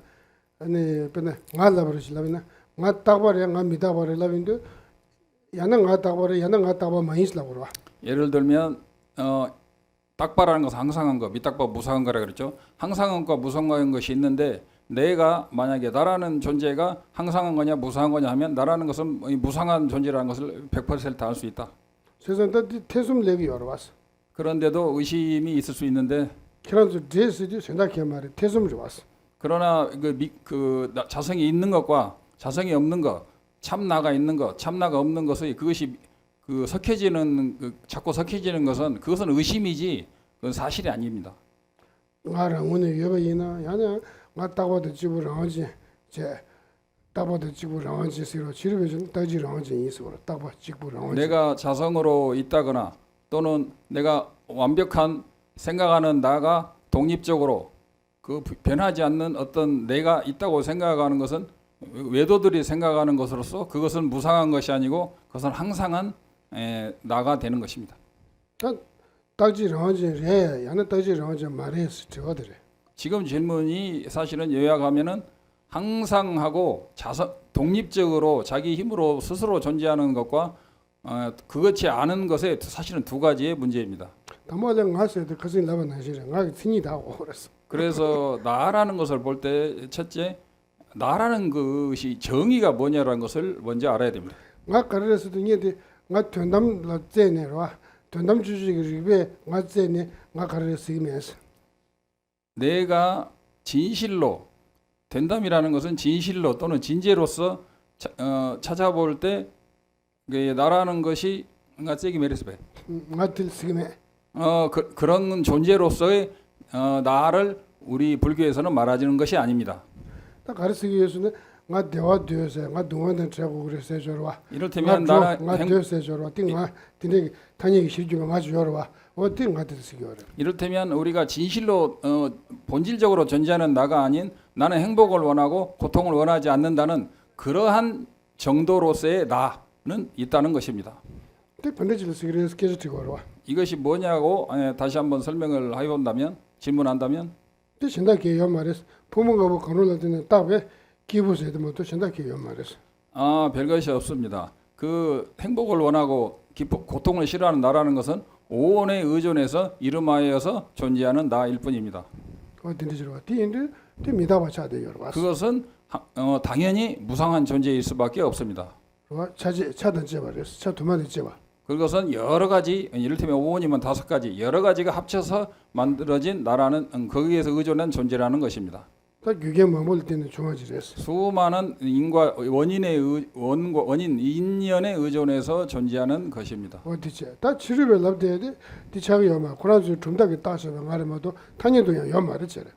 아니 그냥 말라버리려면 나 딱바에 나 미다와라면도 야는 나 딱바에 야는 나 딱바 많이 쓰라고. 예를 들면 딱바라는 것은 항상한 거, 미딱바 무상한 거라 그랬죠. 항상한 거, 무상한 것이 있는데 내가 만약에 나라는 존재가 항상한 거냐 무상한 거냐 하면 나라는 것은 이 무상한 존재라는 것을 100% 알 수 있다. 세상 다 태숨 내기 열어봤어. 그런데도 의심이 있을 수 있는데 그래서 제스디 생각해 말이 태숨을 좋았어. 그러나 자성이 있는 것과 자성이 없는 것, 참나가 있는 것, 참나가 없는 것의 그것이 자꾸 섞여지는 것은 그것은 의심이지 그건 사실이 아닙니다. 나랑 오늘 여봐이나 야냐 나 딱바도 집으로 하지 제 딱바도 집으로 하지 서로 지르베준 따지로 하지 있어. 딱바 집으로 하지. 내가 자성으로 있다거나 또는 내가 완벽한 생각하는 나가 독립적으로 변하지 않는 어떤 내가 있다고 생각하는 것은 외도들이 생각하는 것으로서 그것은 무상한 것이 아니고 그것은 항상한 나가 되는 것입니다. 따지로 하지 래 야는 따지로 하지 말해서 저거들이. 지금 질문이 사실은 요약하면은 항상하고 독립적으로 자기 힘으로 스스로 존재하는 것과 그것이 않은 것에 사실은 두 가지의 문제입니다. 담화장 가서도 그것이 나타나시래. 나 신이다 오고 그랬어. 그래서 나라는 것을 볼 때 첫째 나라는 것이 정의가 뭐냐라는 것을 먼저 알아야 됩니다. 나 가르쳐서도 니한테 나 돈담 라제네로 돈담 주식이 왜 제네 나 가르치면서 내가 진실로 된담이라는 것은 진실로 또는 진재로서 찾아볼 때 나라는 것이 뭔가 세게 말해서 배. 나들 쓰기에 그런 존재로서의 나를 우리 불교에서는 말하지는 것이 아닙니다. 딱 가르치기 위해서는 나 대화 되어서 나 동안에 자고 그랬어요 저러와. 이를테면 나 되어서 저러와. 띵나 띵네 다니기 싫지만 나 저러와. 어디 나들 쓰기 어려. 이를테면 우리가 진실로 본질적으로 존재하는 나가 아닌 나는 행복을 원하고 고통을 원하지 않는다는 그러한 정도로서의 나는 있다는 것입니다. 때 반대질을 쓰기를 계속 어려와. 이것이 뭐냐고 다시 한번 설명을 해본다면 질문한다면 때 신다케요 말했어. 부모가 뭐 건을 때는 답에 기부세도 뭐또 신다케요 말했어. 별것이 없습니다. 그 행복을 원하고 고통을 싫어하는 나라는 것은 오온에 의존해서 이름하여서 존재하는 나일 뿐입니다. 어딘지 저러와. 뒤인데 때 미다와 차대 열어와. 그것은 당연히 무상한 존재일 수밖에 없습니다. 차든 제발했어. 차 두마디 제발. 그것은 여러 가지 이를테면 오온이면 5가지 여러 가지가 합쳐서 만들어진 나라는 거기에서 의존한 존재라는 것입니다. 딱 유괴 머물 때는 중화질했어. 수많은 인연에 의존해서 존재하는 것입니다. 어디지? 다 치료를 납돼야 돼. 뒤차가 요마. 고란수 좀다게 따서 말하면도 탄년도야 요 말했잖아.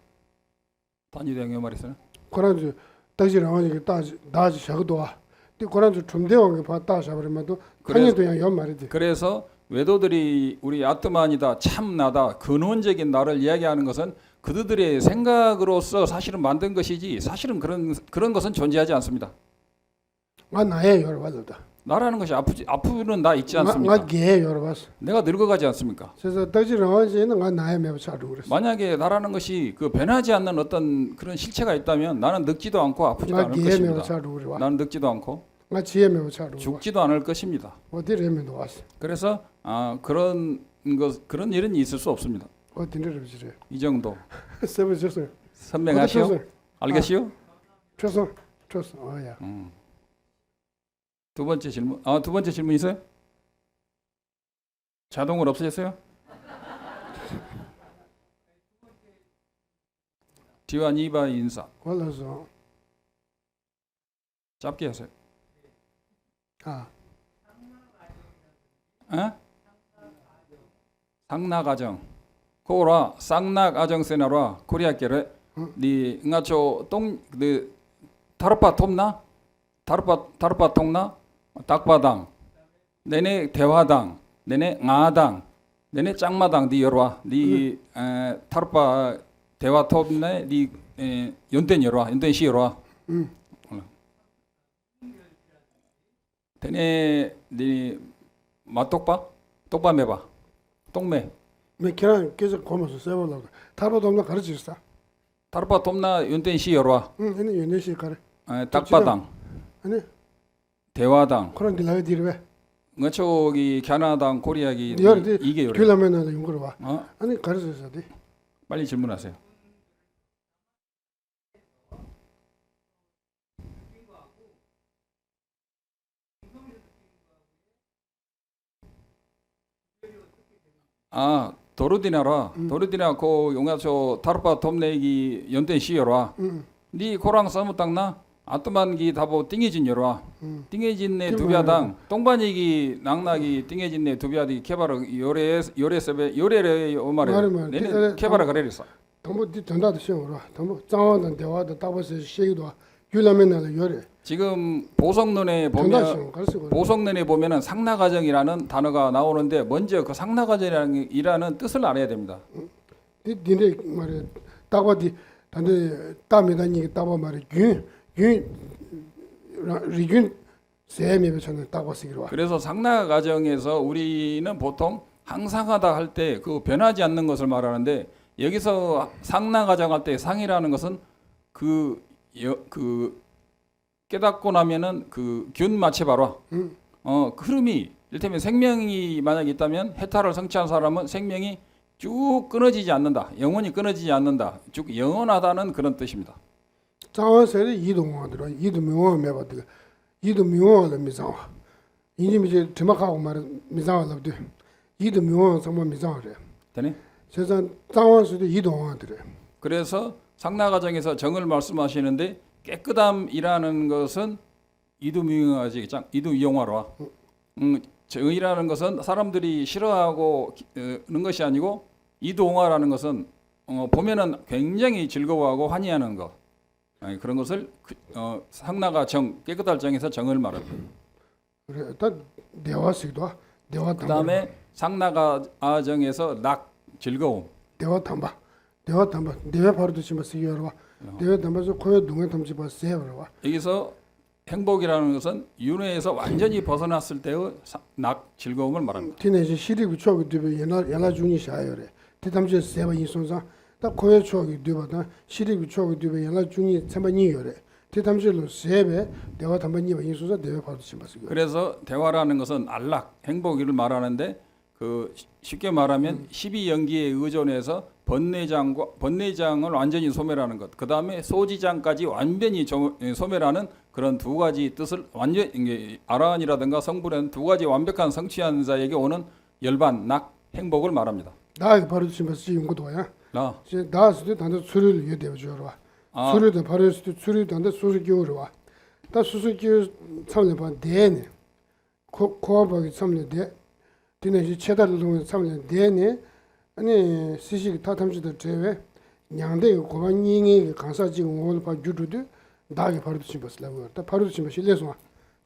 단위대응의 말이서는 고란수 딱지랑 하니까 따지 나지 작도 와. 이 고란수 좀대왕게 봐 따서 말하면도 탄년도야 요 말이지. 그래서 외도들이 우리 아트만이다 참나다 근원적인 나를 이야기하는 것은 그들의 생각으로서 사실은 만든 것이지 사실은 그런 것은 존재하지 않습니다. 나의 여러 봤다. 나라는 것이 아프는 나 있지 않습니까? 게 여러 봤어. 내가 늙어가지 않습니까? 그래서 딱지랑 하니까 나의 매우 차로 그랬어. 만약에 나라는 것이 변하지 않는 어떤 그런 실체가 있다면 나는 늙지도 않고 아프지도 않을 것입니다. 나는 늙지도 않고 죽지도 않을 것입니다. 어디를 하면 왔어. 그래서 그런 일은 있을 수 없습니다. 어디를 지래. 이 정도 세버졌어요. 선명하시오? 알겠시오? 쳤어. 야. 두 번째 질문 있어요? 자동으로 없어졌어요? 디와 니바 인사 골라서 짧게 하세요. 상나가정 코라 쌍나가정세나라 코리아께를 니 응아초 똥 타르파 톱나 타르파 통나 딱바당 내내 대화당 내내 nga당 내내 짱마당 니 열와 니 타르파 대화 톱네 니 연된 열와 연된 시 열와 되네 니 마똑바 똑바 매바 똥매 맥케랑 계속 고면서 세워라고. 타로도 없나 가르치셨어. 타르파 돔나 윤텐시 열와 응, 아니 연내시 가르. 딱바당 아니 대화당 그런 게 나게 뒤에 ngachok이 캐나당 코리아기 열이 이게 요래. 길라면은 연구를 봐. 어? 아니 가르쳤어. 돼. 빨리 질문하세요. 아 도르디나라 도르디나 고 용야초 타르파 돔내기 연대 시여라 응. 니 코랑 써무땅나 아뚜만기 다보 띵해진 여라 띵해진네 두비아당 똥반이기 낙나기 띵해진네 두비아디 케바르 요레세베 요레레 오마레 말이 내는 케바르 가레리사 담보 뒤 전다도 시험으로. 담보 장원단 대화도 따버서 시기도 길라면은 열이. 지금 보성론에 전다 보면 시험 가르치고. 보성론에 보면은 상나가정이라는 단어가 나오는데 먼저 그 상나가정이라는 뜻을 알아야 됩니다. 니네 말에 따바디 단데 따미다니 따바 말에 균 리균 세미에 저는 따바시기로 와. 그래서 상나가정에서 우리는 보통 항상하다 할 때 그 변하지 않는 것을 말하는데 여기서 상나가정 할 때 상이라는 것은 그 깨닫고 나면은 그 균 마치 바로 그 흐름이 이를테면 생명이 만약에 있다면 해탈을 성취한 사람은 생명이 쭉 끊어지지 않는다. 영원히 끊어지지 않는다. 쭉 영원하다는 그런 뜻입니다. 장원세를 이동하더라. 이동명화 매바드. 이동명화를 미상화. 이님이 이제 드막하고 말해 미상화를 이동명화 정말 미상화래. 되네? 세상 장원세도 이동하더래. 그래서 상나가정에서 정을 말씀하시는데 깨끗함이라는 것은 이두명화지 이두이용화로 정이라는 것은 사람들이 싫어하고 는 것이 아니고 이두용화라는 것은 보면은 굉장히 즐거워하고 환희하는 것 그런 것을 상나가 정 깨끗할 정에서 정을 말합니다. 그래 일단 대화식도 대화 탐바. 그다음에 상나가 정에서 낙 즐거움. 대화 탐바. 대화 바로도 지금 쓰기로 와. 대화 탐바서 코에 동에 탐지 봐 세워라 와. 여기서 행복이라는 것은 윤회에서 완전히 벗어났을 때의 낙 즐거움을 말합니다. 티네지 시리브 추억이 되면 연락 중이 샤요래. 대담지 세바 이송사 딱 코에 추억이 되거든. 시리브 추억이 되면 연락 중이 참반이요래. 대담지로 세배 대화 탐반이와 이송사 대화 바로 지금 쓰기. 그래서 대화라는 것은 안락, 행복을 말하는데 그 쉽게 말하면 12연기에 의존해서 번뇌장을 완전히 소멸하는 것. 그다음에 소지장까지 완전히 소멸하는 그런 두 가지 뜻을 완전 아라한이라든가 성불은 두 가지 완벽한 성취한 자에게 오는 열반, 낙, 행복을 말합니다. 나 바로 지금 쓰는 것도야. 나 이제 나스도 단도 수를 이해 되어 와. 수르도 바로 수르도 단도 수르 교로 와. 다 수수 교 참는 반 대네. 코아바기 참는 대. 디네지 체달로 참는 대네. 아니 시식 다 탐지도 제외 냥대 고반닝이 강사 지금 오늘 봐 주르도 나게 바로 지금 봤라고. 다 바로 지금 실내서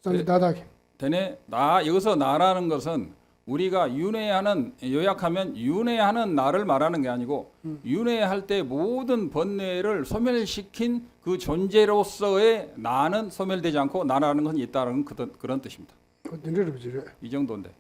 산 다다게. 되네. 나 여기서 나라는 것은 우리가 윤회하는 요약하면 윤회하는 나를 말하는 게 아니고 윤회할 때 모든 번뇌를 소멸시킨 그 존재로서의 나는 소멸되지 않고 나라는 건 있다는 그런 뜻입니다. 어떤 일을 보지래. 이 정도인데.